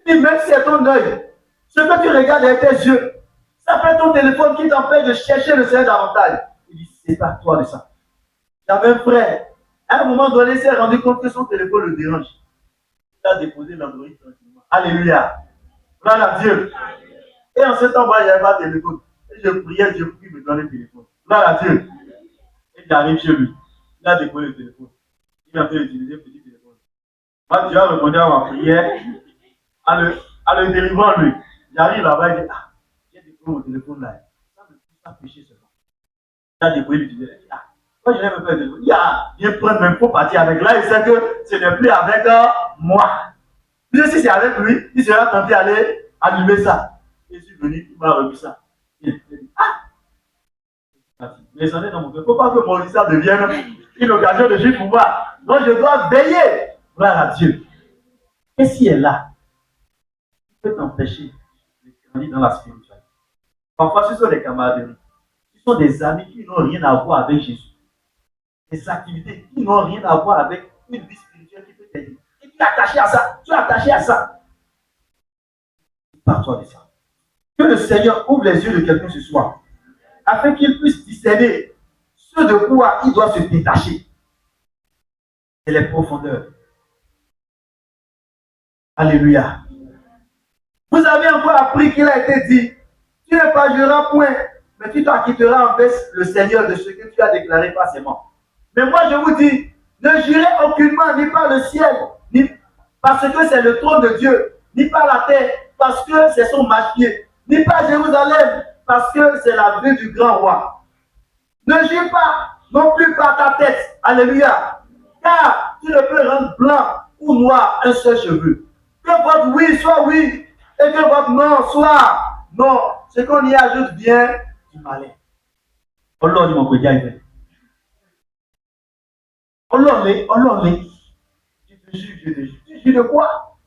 Et même si c'est ton œil, ce que tu regardes avec tes yeux, ça peut être ton téléphone qui t'empêche de chercher le Seigneur davantage. Il dit, sépare-toi de ça. J'avais un frère, à un moment donné, il s'est rendu compte que son téléphone le dérange. Il a déposé l'Android tranquillement. Alléluia. Gloire à Dieu. Et en ce temps-là, il n'y avait pas de téléphone. Et je priais Dieu pour qu'il me donne le téléphone. Gloire à Dieu. Et j'arrive chez lui. Il a déposé le téléphone. Il a fait utiliser le petit téléphone. Moi, Dieu a répondu à ma prière en le délivrant lui. J'arrive là-bas et je dis, ah, j'ai déposé mon téléphone là. Ça me pousse à pécher seulement. Il a déposé l'utiliser. Ah, moi, je n'ai même pas de téléphone. Il a bien prendre même pour partir avec. Là, il sait que ce n'est plus avec moi. Puis si c'est avec lui, il sera tenté d'aller allumer ça. Je suis venu, il m'a remis ça. Il dit, ah! Mais ça est dans mon cœur. Il ne faut pas que mon histoire devienne une occasion de chute pour moi. Donc je dois veiller. Gloire à Dieu. Qu'est-ce qui est là? Qui peut t'empêcher de grandir dans la spiritualité? Parfois, ce sont des camaraderies. Ce sont des amis qui n'ont rien à voir avec Jésus. Des activités qui n'ont rien à voir avec une vie spirituelle qui peut t'aider. Et tu es attaché à ça. Tu es attaché à ça. Par toi de ça. Que le Seigneur ouvre les yeux de quelqu'un ce soir, afin qu'il puisse discerner ce de quoi il doit se détacher. C'est les profondeurs. Alléluia. Vous avez encore appris qu'il a été dit, tu ne parleras point, mais tu t'acquitteras envers le Seigneur de ce que tu as déclaré passément. Mais moi je vous dis, ne jurez aucunement ni par le ciel, ni parce que c'est le trône de Dieu, ni par la terre, parce que c'est son marche-pied, ni par Jérusalem, parce que c'est la ville du grand roi. Ne jure pas non plus par ta tête. Alléluia. Car tu ne peux rendre blanc ou noir un seul cheveu. Que votre oui soit oui et que votre non soit non. Ce qu'on y ajoute bien du malin. Oh Lord, mon Dieu. Oh Lord, je te jure, je te jure. Tu jures de quoi?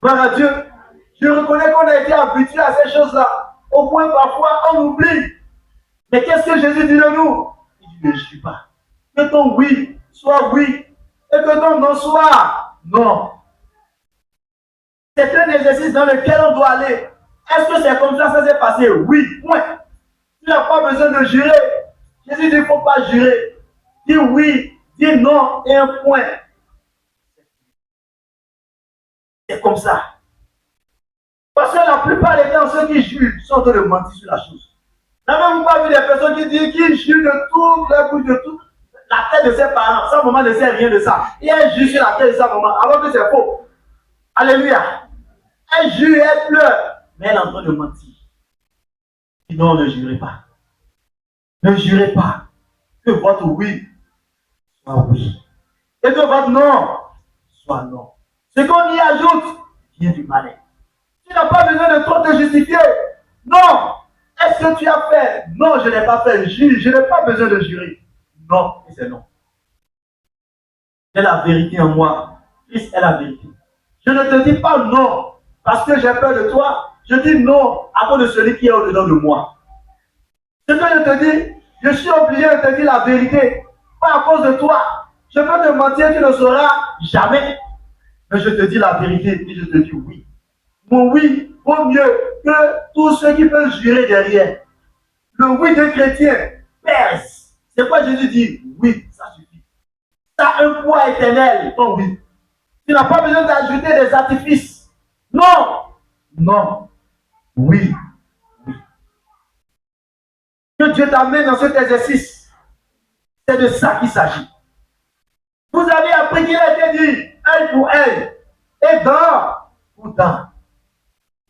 Gloire à Dieu. Je reconnais qu'on a été habitué à ces choses-là. Au point parfois on oublie. Mais qu'est-ce que Jésus dit de nous? Il dit, ne jure pas. Que ton oui soit oui et que ton non soit non. C'est un exercice dans lequel on doit aller. Est-ce que c'est comme ça s'est passé? Oui, point. Tu n'as pas besoin de jurer. Jésus dit, il ne faut pas jurer. Dis oui, dis non et un point. C'est comme ça. Parce que la plupart des temps, ceux qui jurent sont en train de mentir sur la chose. N'avez-vous pas vu des personnes qui jurent de tout, la bouche de tout, la tête de ses parents, sa maman ne sait rien de ça. Et elle jure sur la tête de sa maman, alors que c'est faux. Alléluia. Elle jure, elle pleure. mais elle est en train de mentir. Non, ne jurez pas. Ne jurez pas que votre oui soit oui et que votre non soit non. Ce qu'on y ajoute vient du malin. Tu n'as pas besoin de trop te justifier. Non. Est-ce que tu as fait? Non, je n'ai pas fait. Je n'ai pas besoin de jurer. Non, et c'est non. J'ai la vérité en moi. Christ est la vérité. Je ne te dis pas non parce que j'ai peur de toi. Je dis non à cause de celui qui est au-dedans de moi. Ce que je te dis, je suis obligé de te dire la vérité. Pas à cause de toi. Je peux te mentir, tu ne sauras jamais. Mais je te dis la vérité et je te dis oui. Mon oui vaut mieux que tous ceux qui peuvent jurer derrière. Le oui des chrétiens pèse. C'est pourquoi Jésus dit oui, ça suffit. Ça a un poids éternel, ton oui. Tu n'as pas besoin d'ajouter des artifices. Non. Non. Oui. Oui. Que Dieu t'amène dans cet exercice. C'est de ça qu'il s'agit. Vous avez appris qu'il a été dit œil pour œil et dent pour dent.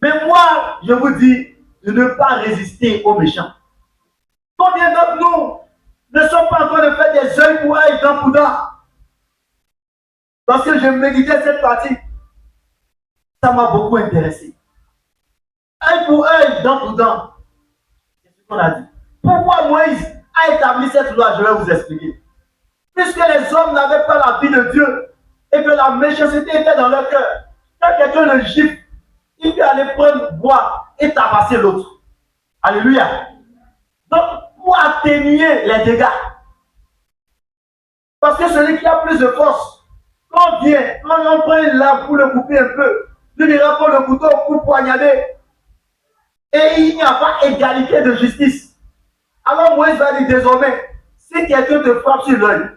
Mais moi, je vous dis de ne pas résister aux méchants. Combien d'entre nous ne sont pas en train de faire des œils pour œil, dent pour dent? Parce que je méditais cette partie, ça m'a beaucoup intéressé. Œil pour œil, dent pour dent. C'est ce qu'on a dit. Pourquoi Moïse a établi cette loi? Je vais vous expliquer. Puisque les hommes n'avaient pas la vie de Dieu et que la méchanceté était dans leur cœur, quand quelqu'un le gifle, il peut aller prendre bois et tabasser l'autre. Alléluia. Donc, pour atténuer les dégâts, parce que celui qui a plus de force, quand on prend une lame pour le couper un peu, lui dira pour le couteau pour poignarder, et il n'y a pas égalité de justice. Alors Moïse va dire désormais, si quelqu'un te frappe sur l'œil,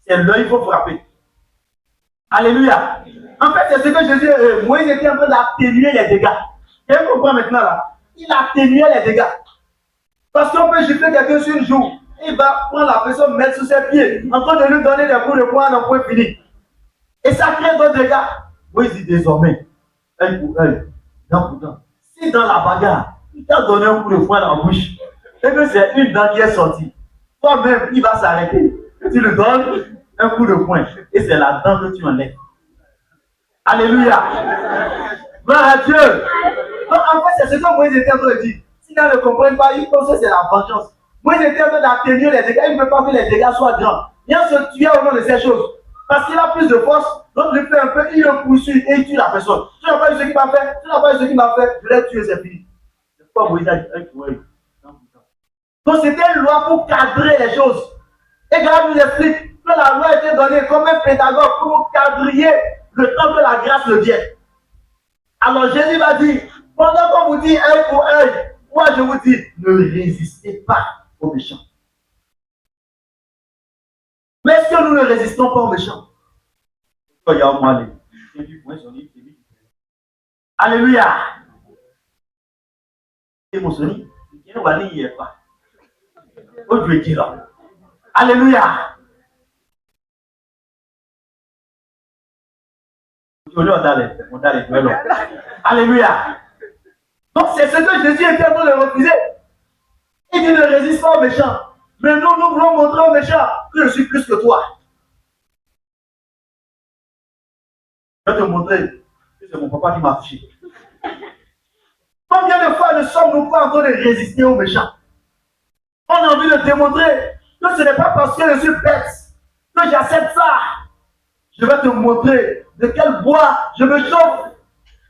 c'est l'œil qu'il faut frapper. Alléluia. En fait, c'est ce que Jésus, Moïse était en train d'atténuer les dégâts. Quelqu'un comprend maintenant là? Il atténuait les dégâts. Parce qu'on peut gifler quelqu'un sur une joue. Il va prendre la personne, mettre sous ses pieds, en train de lui donner des coups de poing à un point fini. Et ça crée d'autres dégâts. Moïse dit désormais, œil pour œil, dent pour dent. Si dans la bagarre, il t'a donné un coup de poing dans la bouche, et que c'est une dent qui est sortie, toi-même, il va s'arrêter. Tu lui donnes un coup de poing, et c'est la dent que tu enlèves. Alléluia. Gloire à Dieu. Donc, en fait, c'est ce que Moïse était en train de dire. S'ils ne le comprennent pas, ils pensent que c'est la vengeance. Moïse était en train d'atténuer les dégâts. Il ne veut pas que les dégâts soient grands. Il a se tuer au nom de ces choses. Parce qu'il a plus de force, donc il fait un peu, il le poursuit et il tue la personne. Tu n'as pas eu ce qu'il m'a fait, tu n'as pas eu ce qu'il m'a fait, je l'ai tué, c'est fini. C'est pourquoi Moïse a dit, donc c'était une loi pour cadrer les choses. Et Grâce nous explique que la loi a été donnée comme un pédagogue pour quadriller le temps que la grâce le vienne. Alors Jésus va dire, pendant qu'on vous dit œil pour œil, moi je vous dis, ne résistez pas aux méchants. Mais est-ce que nous ne résistons pas aux méchants? Alléluia. Alléluia. Alléluia. Donc c'est ce que Jésus était en train de refuser. Il dit ne résiste pas aux méchants. Mais nous voulons montrer aux méchants que je suis plus que toi. Je vais te montrer que c'est mon papa qui m'a touché. Combien de fois ne sommes-nous pas en train de résister aux méchants? On a envie de démontrer que ce n'est pas parce que je suis bête que j'accepte ça. Je vais te montrer de quel bois je me chauffe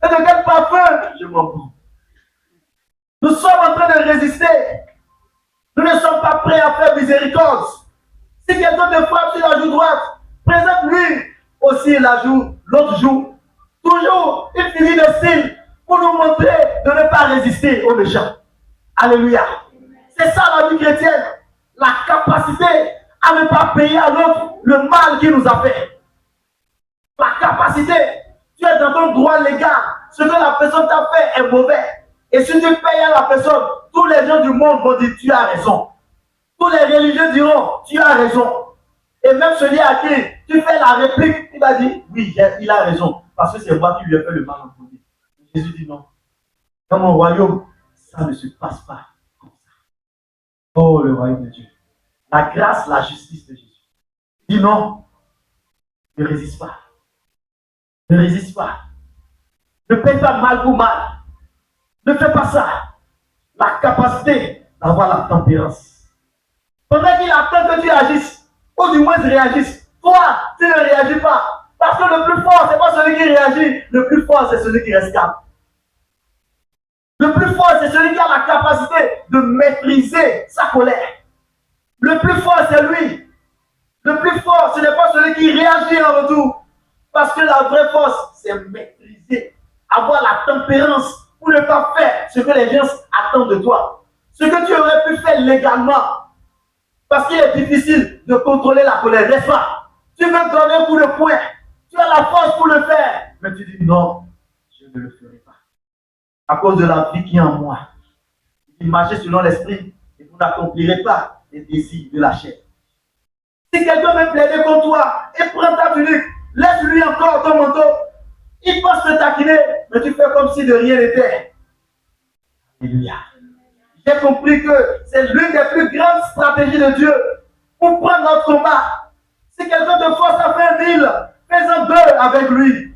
et de quel parfum je m'en fous. Nous sommes en train de résister. Nous ne sommes pas prêts à faire miséricorde. Si quelqu'un te frappe sur la joue droite, présente-lui aussi la joue, l'autre joue. Toujours une fille de style pour nous montrer de ne pas résister aux méchants. Alléluia. C'est ça la vie chrétienne. La capacité à ne pas payer à l'autre le mal qu'il nous a fait. La capacité, tu es dans ton droit légal. Ce que la personne t'a fait est mauvais. Et si tu payes à la personne, tous les gens du monde vont dire tu as raison. Tous les religieux diront tu as raison. Et même celui à qui tu fais la réplique, il va dire oui, il a raison. Parce que c'est moi qui lui ai fait le mal en premier. Jésus dit non. Dans mon royaume, ça ne se passe pas comme ça. Oh, le royaume de Dieu. La grâce, la justice de Jésus. Dis non, ne résiste pas. Ne résiste pas. Ne paye pas mal pour mal. Ne fais pas ça. La capacité d'avoir la tempérance. Pendant qu'il attend que tu agisses, ou du moins réagisses, toi, tu ne réagis pas. Parce que le plus fort, ce n'est pas celui qui réagit. Le plus fort, c'est celui qui reste calme. Le plus fort, c'est celui qui a la capacité de maîtriser sa colère. Le plus fort, c'est lui. Le plus fort, ce n'est pas celui qui réagit en retour. Parce que la vraie force, c'est maîtriser, avoir la tempérance pour ne pas faire ce que les gens attendent de toi. Ce que tu aurais pu faire légalement. Parce qu'il est difficile de contrôler la colère, n'est-ce pas? Tu veux donner un coup de poing. Tu as la force pour le faire. Mais tu dis non, je ne le ferai pas. À cause de la vie qui est en moi. Il marchez selon l'esprit et vous n'accomplirez pas les désirs de la chair. Si quelqu'un veut plaider contre toi et prend ta tunique, laisse-lui encore ton manteau. Il pense te taquiner, mais tu fais comme si de rien n'était. Alléluia. J'ai compris que c'est l'une des plus grandes stratégies de Dieu pour prendre notre combat. Si quelqu'un te force à faire 1000, fais-en 2 avec lui.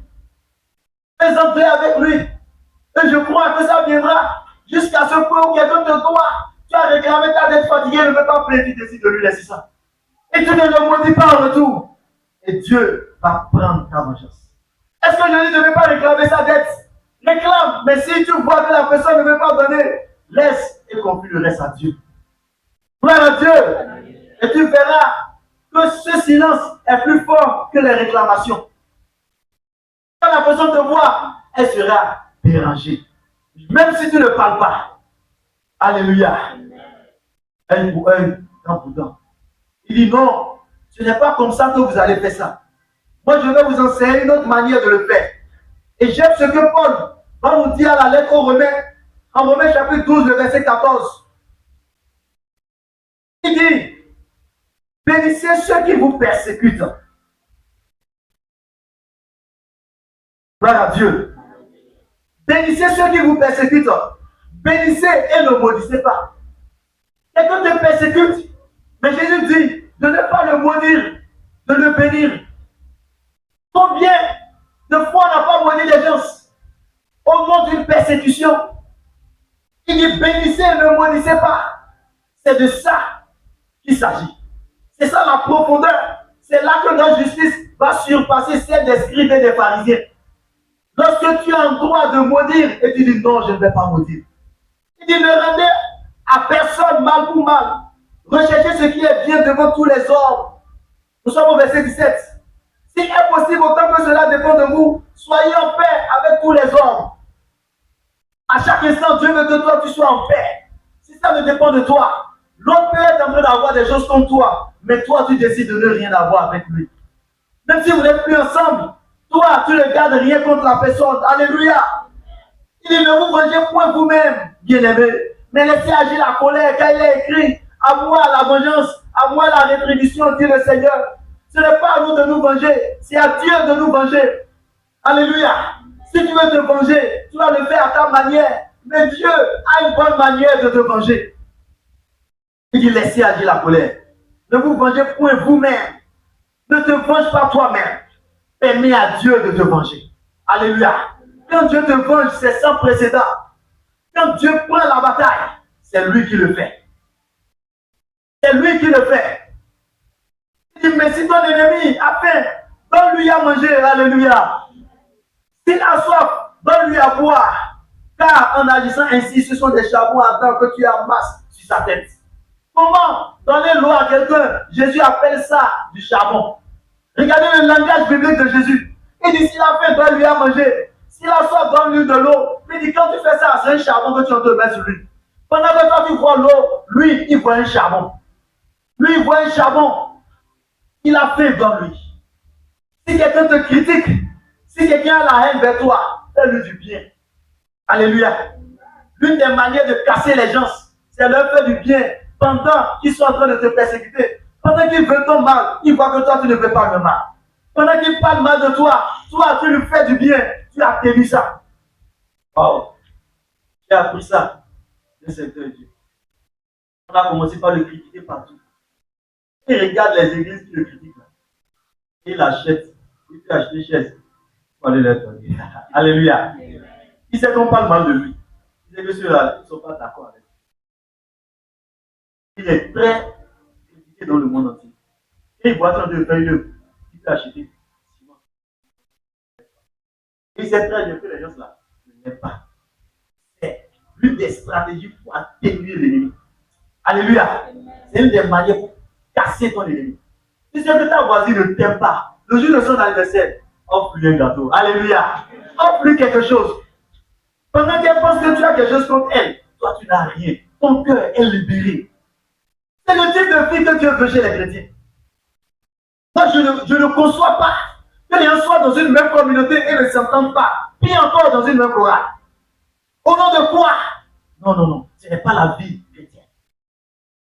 Fais-en 2 avec lui. Et je crois que ça viendra jusqu'à ce point où quelqu'un te doit. Tu as réclamé ta dette fatiguée, ne veut pas payer, tu décides de lui laisser ça. Et tu ne le maudis pas en retour. Et Dieu va prendre ta vengeance. Est-ce que je dis de ne pas réclamer sa dette? Réclame, mais si tu vois que la personne ne veut pas donner, laisse et confie le reste à Dieu. Gloire à Dieu. Et tu verras que ce silence est plus fort que les réclamations. Quand la personne te voit, elle sera dérangée. Même si tu ne parles pas. Alléluia. Œil pour œil, dent pour dent. Il dit non, ce n'est pas comme ça que vous allez faire ça. Moi, je vais vous enseigner une autre manière de le faire. Et j'aime ce que Paul va nous dire à la lettre aux Romains, en Romains chapitre 12, le verset 14. Il dit, bénissez ceux qui vous persécutent. Gloire à Dieu. Bénissez ceux qui vous persécutent. Bénissez et ne maudissez pas. Quelqu'un te persécute, mais Jésus dit de ne pas le maudire, de le bénir. Combien de fois on n'a pas maudit les gens au nom d'une persécution? Il dit bénissez et ne maudissez pas. C'est de ça qu'il s'agit. C'est ça la profondeur. C'est là que notre justice va surpasser celle des scribes et des pharisiens. Lorsque tu as le droit de maudire et tu dis non, je ne vais pas maudire. Il dit ne rendez à personne mal pour mal. Recherchez ce qui est bien devant tous les hommes. Nous sommes au verset 17. Si est possible, autant que cela dépend de vous, soyez en paix avec tous les hommes. À chaque instant, Dieu veut que toi, tu sois en paix. Si ça ne dépend de toi, l'autre peut être en train d'avoir des choses comme toi, mais toi, tu décides de ne rien avoir avec lui. Même si vous n'êtes plus ensemble, toi, tu ne gardes rien contre la personne. Alléluia. Il dit, ne vous vengez point vous-même, bien-aimés, mais laissez agir la colère, car il est écrit, à moi la vengeance, à moi la rétribution, dit le Seigneur. Ce n'est pas à nous de nous venger, c'est à Dieu de nous venger. Alléluia. Si tu veux te venger, tu vas le faire à ta manière, mais Dieu a une bonne manière de te venger. Il dit, laissez agir la colère. Ne vous vengez point vous-même. Ne te venge pas toi-même. Permets à Dieu de te venger. Alléluia. Quand Dieu te venge, c'est sans précédent. Quand Dieu prend la bataille, c'est lui qui le fait. C'est lui qui le fait. Il dit, mais si ton ennemi a faim, donne-lui à manger. Alléluia. S'il a soif, donne-lui à boire. Car en agissant ainsi, ce sont des charbons ardents que tu amasses sur sa tête. Comment donner l'eau à quelqu'un? Jésus appelle ça du charbon. Regardez le langage biblique de Jésus. Il dit, s'il a faim, donne-lui à manger. S'il a soif, donne-lui de l'eau. Il dit, quand tu fais ça, c'est un charbon que tu en te mets sur lui. Pendant que toi, tu vois l'eau, lui, il voit un charbon. Lui, il voit un charbon. Il a faim dans lui. Si quelqu'un te critique, si quelqu'un a la haine vers toi, fais-lui du bien. Alléluia. L'une des manières de casser les gens, c'est leur faire du bien pendant qu'ils sont en train de te persécuter. Pendant qu'ils veulent ton mal, ils voient que toi, tu ne veux pas le mal. Pendant qu'ils parlent mal de toi, toi, tu lui fais du bien. Tu as tenu ça. Wow. J'ai appris ça d'un secteur de Dieu. On a commencé par le critiquer partout. Il regarde les églises qui le critiquent là. Il achète. Il peut acheter chaise pour aller leur donner. Alléluia. Il sait qu'on parle mal de lui. Il sait que ceux-là ne sont pas d'accord avec lui. Il est très critiqué dans le monde entier. Et il voit de faire une il peut acheter. Il sait très bien que les gens là ne l'aiment pas. C'est l'une des stratégies pour atténuer l'ennemi. Alléluia. C'est une des manières pour casser ton ennemi. Si c'est que ta voisine ne t'aime pas, le jour de son anniversaire, offre-lui un gâteau. Alléluia. Offre-lui quelque chose. Pendant qu'elle pense que tu as quelque chose contre elle, toi tu n'as rien. Ton cœur est libéré. C'est le type de fille que Dieu veut chez les chrétiens. Moi, je ne conçois pas que les gens soient dans une même communauté et ne s'entendent pas. Puis encore dans une même chorale. Au nom de quoi? Non, non, non. Ce n'est pas la vie chrétienne.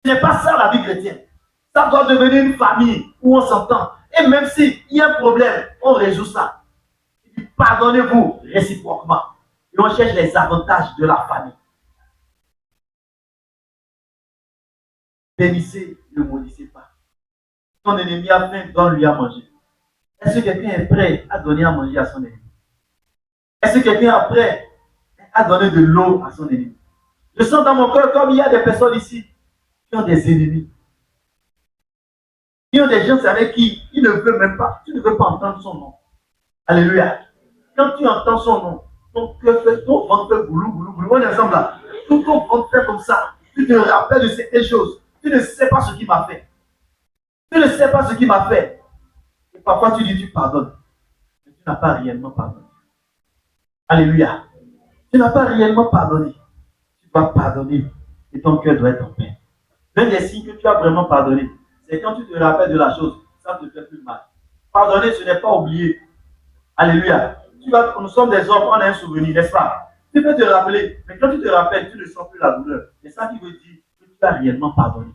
Ce n'est pas ça la vie chrétienne. Ça doit devenir une famille où on s'entend. Et même s'il y a un problème, on résout ça. Pardonnez-vous réciproquement. Et on cherche les avantages de la famille. Bénissez, ne maudissez pas. Ton ennemi a faim, donne-lui à manger. Est-ce que quelqu'un est prêt à donner à manger à son ennemi? Est-ce que quelqu'un est prêt à donner de l'eau à son ennemi? Je sens dans mon cœur comme il y a des personnes ici qui ont des ennemis. Qui ont des gens avec qui ils ne veulent même pas. Tu ne veux pas entendre son nom. Alléluia. Quand tu entends son nom, ton cœur fait, ton ventre fait boulou, boulou, boulou. On est ensemble là. Tout ton ventre fait comme ça. Tu te rappelles de certaines choses. Tu ne sais pas ce qui m'a fait. Tu ne sais pas ce qui m'a fait. Et parfois tu dis tu pardonnes. Mais tu n'as pas réellement pardonné. Alléluia. Tu n'as pas réellement pardonné. Tu dois pardonner. Et ton cœur doit être en paix. L'un des signes que tu as vraiment pardonné, c'est quand tu te rappelles de la chose, ça ne te fait plus mal. Pardonner, ce n'est pas oublier. Alléluia. Nous sommes des hommes, on a un souvenir, n'est-ce pas? Tu peux te rappeler, mais quand tu te rappelles, tu ne sens plus la douleur. C'est ça qui veut dire que tu as réellement pardonné.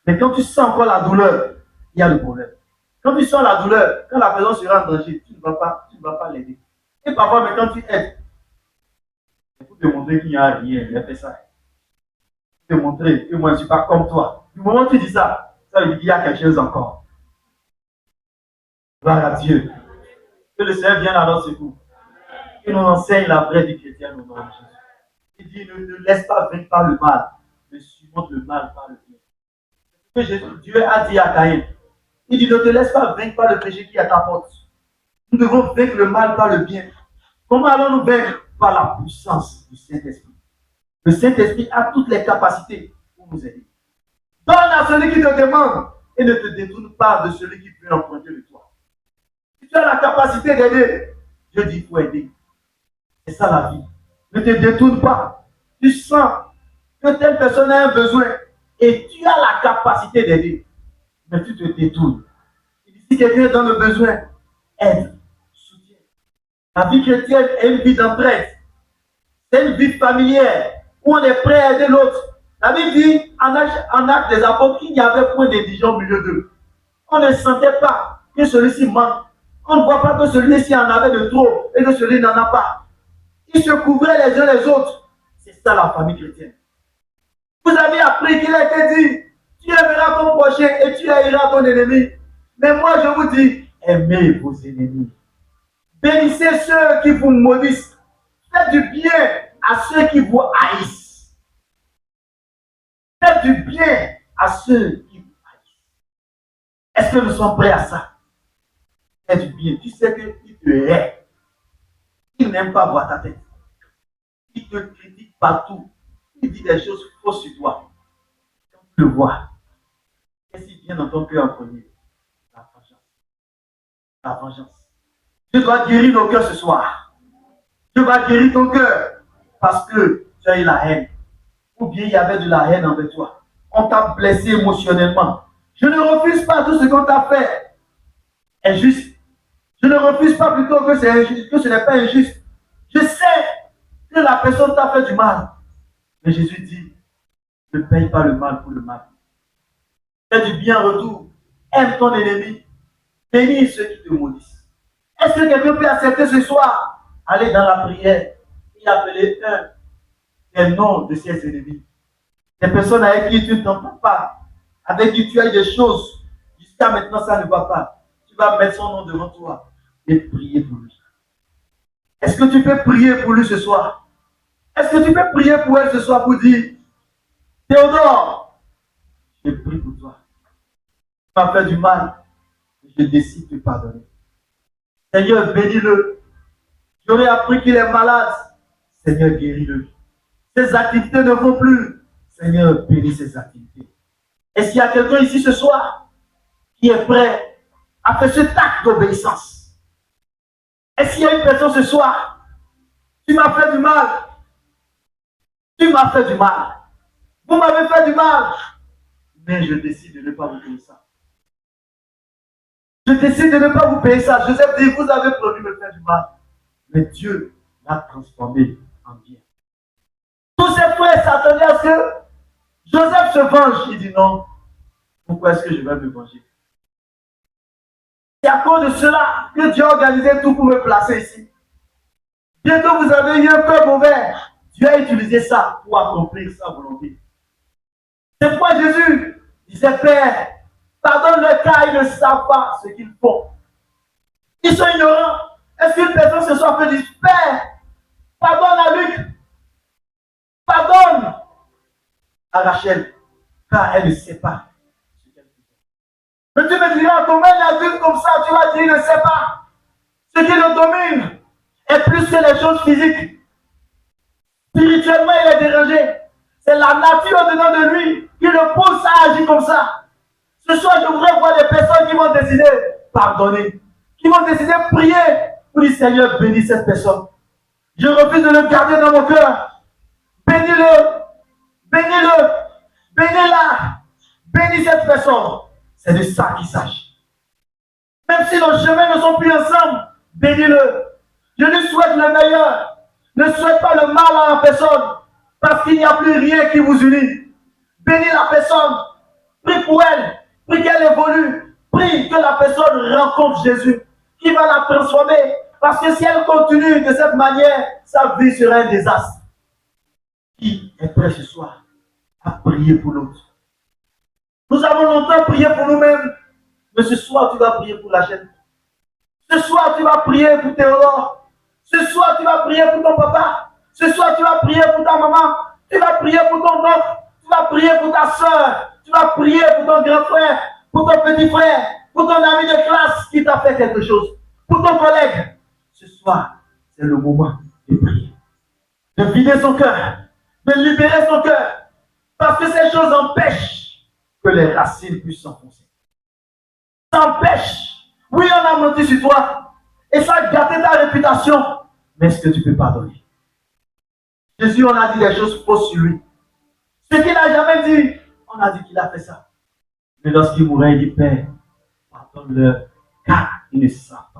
Mais quand tu sens encore la douleur, il y a le problème. Quand tu sens la douleur, quand la personne sera en danger, tu ne vas pas l'aider. Et parfois, mais quand tu aides, c'est pour te montrer qu'il n'y a rien, il a fait ça. Te montrer que moi je ne suis pas comme toi. Du moment où tu dis ça, ça veut dire qu'il y a quelque chose encore. Gloire à Dieu. Que le Seigneur vienne à notre secours. Qu'il nous enseigne la vraie vie chrétienne au nom de Jésus. Il dit ne laisse pas vaincre par le mal, mais surmonte le mal par le bien. Que Dieu a dit à Caïn. Il dit ne te laisse pas vaincre par le péché qui est à ta porte. Nous devons vaincre le mal par le bien. Comment allons-nous vaincre? Par la puissance du Saint-Esprit. Le Saint-Esprit a toutes les capacités pour nous aider. Donne à celui qui te demande et ne te détourne pas de celui qui peut emprunter de toi. Si tu as la capacité d'aider, Dieu dit qu'il faut aider. C'est ça la vie. Ne te détourne pas. Tu sens que telle personne a un besoin et tu as la capacité d'aider, mais tu te détournes. Si quelqu'un est dans le besoin, aide, soutiens. La vie chrétienne est une vie d'entraide. C'est une vie familière où on est prêt à aider l'autre. La Bible dit en acte des apôtres qu'il n'y avait point d'indigence au milieu d'eux. On ne sentait pas que celui-ci manque. On ne voit pas que celui-ci en avait de trop et que celui n'en a pas. Ils se couvraient les uns les autres. C'est ça la famille chrétienne. Vous avez appris qu'il a été dit, tu aimeras ton prochain et tu haïras ton ennemi. Mais moi je vous dis, aimez vos ennemis. Bénissez ceux qui vous maudissent. Faites du bien à ceux qui vous haïssent. Faites du bien à ceux qui vous haïssent. Est-ce que nous sommes prêts à ça? Faites du bien. Tu sais qu'il te hait. Il n'aime pas voir ta tête. Il te critique partout. Il dit des choses fausses sur toi. Quand tu le vois, qu'est-ce qui vient dans ton cœur en premier? La vengeance. La vengeance. Dieu doit guérir nos cœurs ce soir. Dieu va guérir ton cœur parce que tu as eu la haine. Ou bien il y avait de la haine envers toi. On t'a blessé émotionnellement. Je ne refuse pas tout ce qu'on t'a fait injuste. Je ne refuse pas plutôt que c'est injuste, que ce n'est pas injuste. Je sais que la personne t'a fait du mal. Mais Jésus dit, ne paye pas le mal pour le mal. Fais du bien en retour. Aime ton ennemi. Bénis ceux qui te maudissent. Est-ce que quelqu'un peut accepter ce soir, aller dans la prière et appeler un les noms de ses ennemis. Des personnes avec qui tu ne t'entends pas, avec qui tu as eu des choses, jusqu'à maintenant ça ne va pas. Tu vas mettre son nom devant toi et prier pour lui. Est-ce que tu peux prier pour lui ce soir? Est-ce que tu peux prier pour elle ce soir pour dire, Théodore, je prie pour toi. Tu m'as fait du mal, je décide de pardonner. Seigneur, bénis-le. J'aurais appris qu'il est malade. Seigneur, guéris-le. Ses activités ne vont plus. Seigneur, bénis ses activités. Est-ce qu'il y a quelqu'un ici ce soir qui est prêt à faire cet acte d'obéissance? Est-ce qu'il y a une personne ce soir? Tu m'as fait du mal. Tu m'as fait du mal. Vous m'avez fait du mal. Mais je décide de ne pas vous payer ça. Je décide de ne pas vous payer ça. Joseph dit, vous avez promis me faire du mal. Mais Dieu l'a transformé en bien. Tous ses frères s'attendaient à ce que Joseph se venge. Il dit non. Pourquoi est-ce que je vais me venger? C'est à cause de cela que Dieu a organisé tout pour me placer ici. Bien que vous avez eu un cœur mauvais, Dieu a utilisé ça pour accomplir sa volonté. C'est pourquoi Jésus disait, Père, pardonne-leur car ils ne savent pas ce qu'ils font. Ils sont ignorants. Est-ce qu'une personne ce soir peut dire, Père, pardonne à Luc, pardonne à Rachel, car elle ne sait pas ce qu'elle fait. Mais tu me diras, comment un adulte comme ça, tu vas dire, il ne sait pas. Ce qui le domine est plus que les choses physiques. Spirituellement, il est dérangé. C'est la nature dedans de lui qui le pousse à agir comme ça. Ce soir, je voudrais voir des personnes qui vont décider de pardonner, qui vont décider de prier pour dire, Seigneur, bénis cette personne. Je refuse de le garder dans mon cœur. Bénis-le, bénis-le, bénis-la, bénis cette personne. C'est de ça qu'il s'agit. Même si nos chemins ne sont plus ensemble, bénis-le. Je lui souhaite le meilleur. Ne souhaite pas le mal à la personne, parce qu'il n'y a plus rien qui vous unit. Bénis la personne. Prie pour elle. Prie qu'elle évolue. Prie que la personne rencontre Jésus, qui va la transformer. Parce que si elle continue de cette manière, sa vie sera un désastre. Qui est prêt ce soir à prier pour l'autre? Nous avons longtemps prié pour nous-mêmes, mais ce soir, tu vas prier pour la chaîne. Ce soir, tu vas prier pour Théodore. Ce soir, tu vas prier pour ton papa. Ce soir, tu vas prier pour ta maman. Tu vas prier pour ton oncle. Tu vas prier pour ta soeur. Tu vas prier pour ton grand frère, pour ton petit frère, pour ton ami de classe qui t'a fait quelque chose, pour ton collègue. Ce soir, c'est le moment de prier, de vider son cœur, de libérer son cœur, parce que ces choses empêchent que les racines puissent s'enfoncer. Ça empêche. Oui, on a menti sur toi, et ça a gâté ta réputation, mais est-ce que tu peux pardonner? Jésus, on a dit des choses fausses sur lui. Ce qu'il n'a jamais dit, on a dit qu'il a fait ça. Mais lorsqu'il mourait, il dit, Père, pardonne-leur, car ils ne savent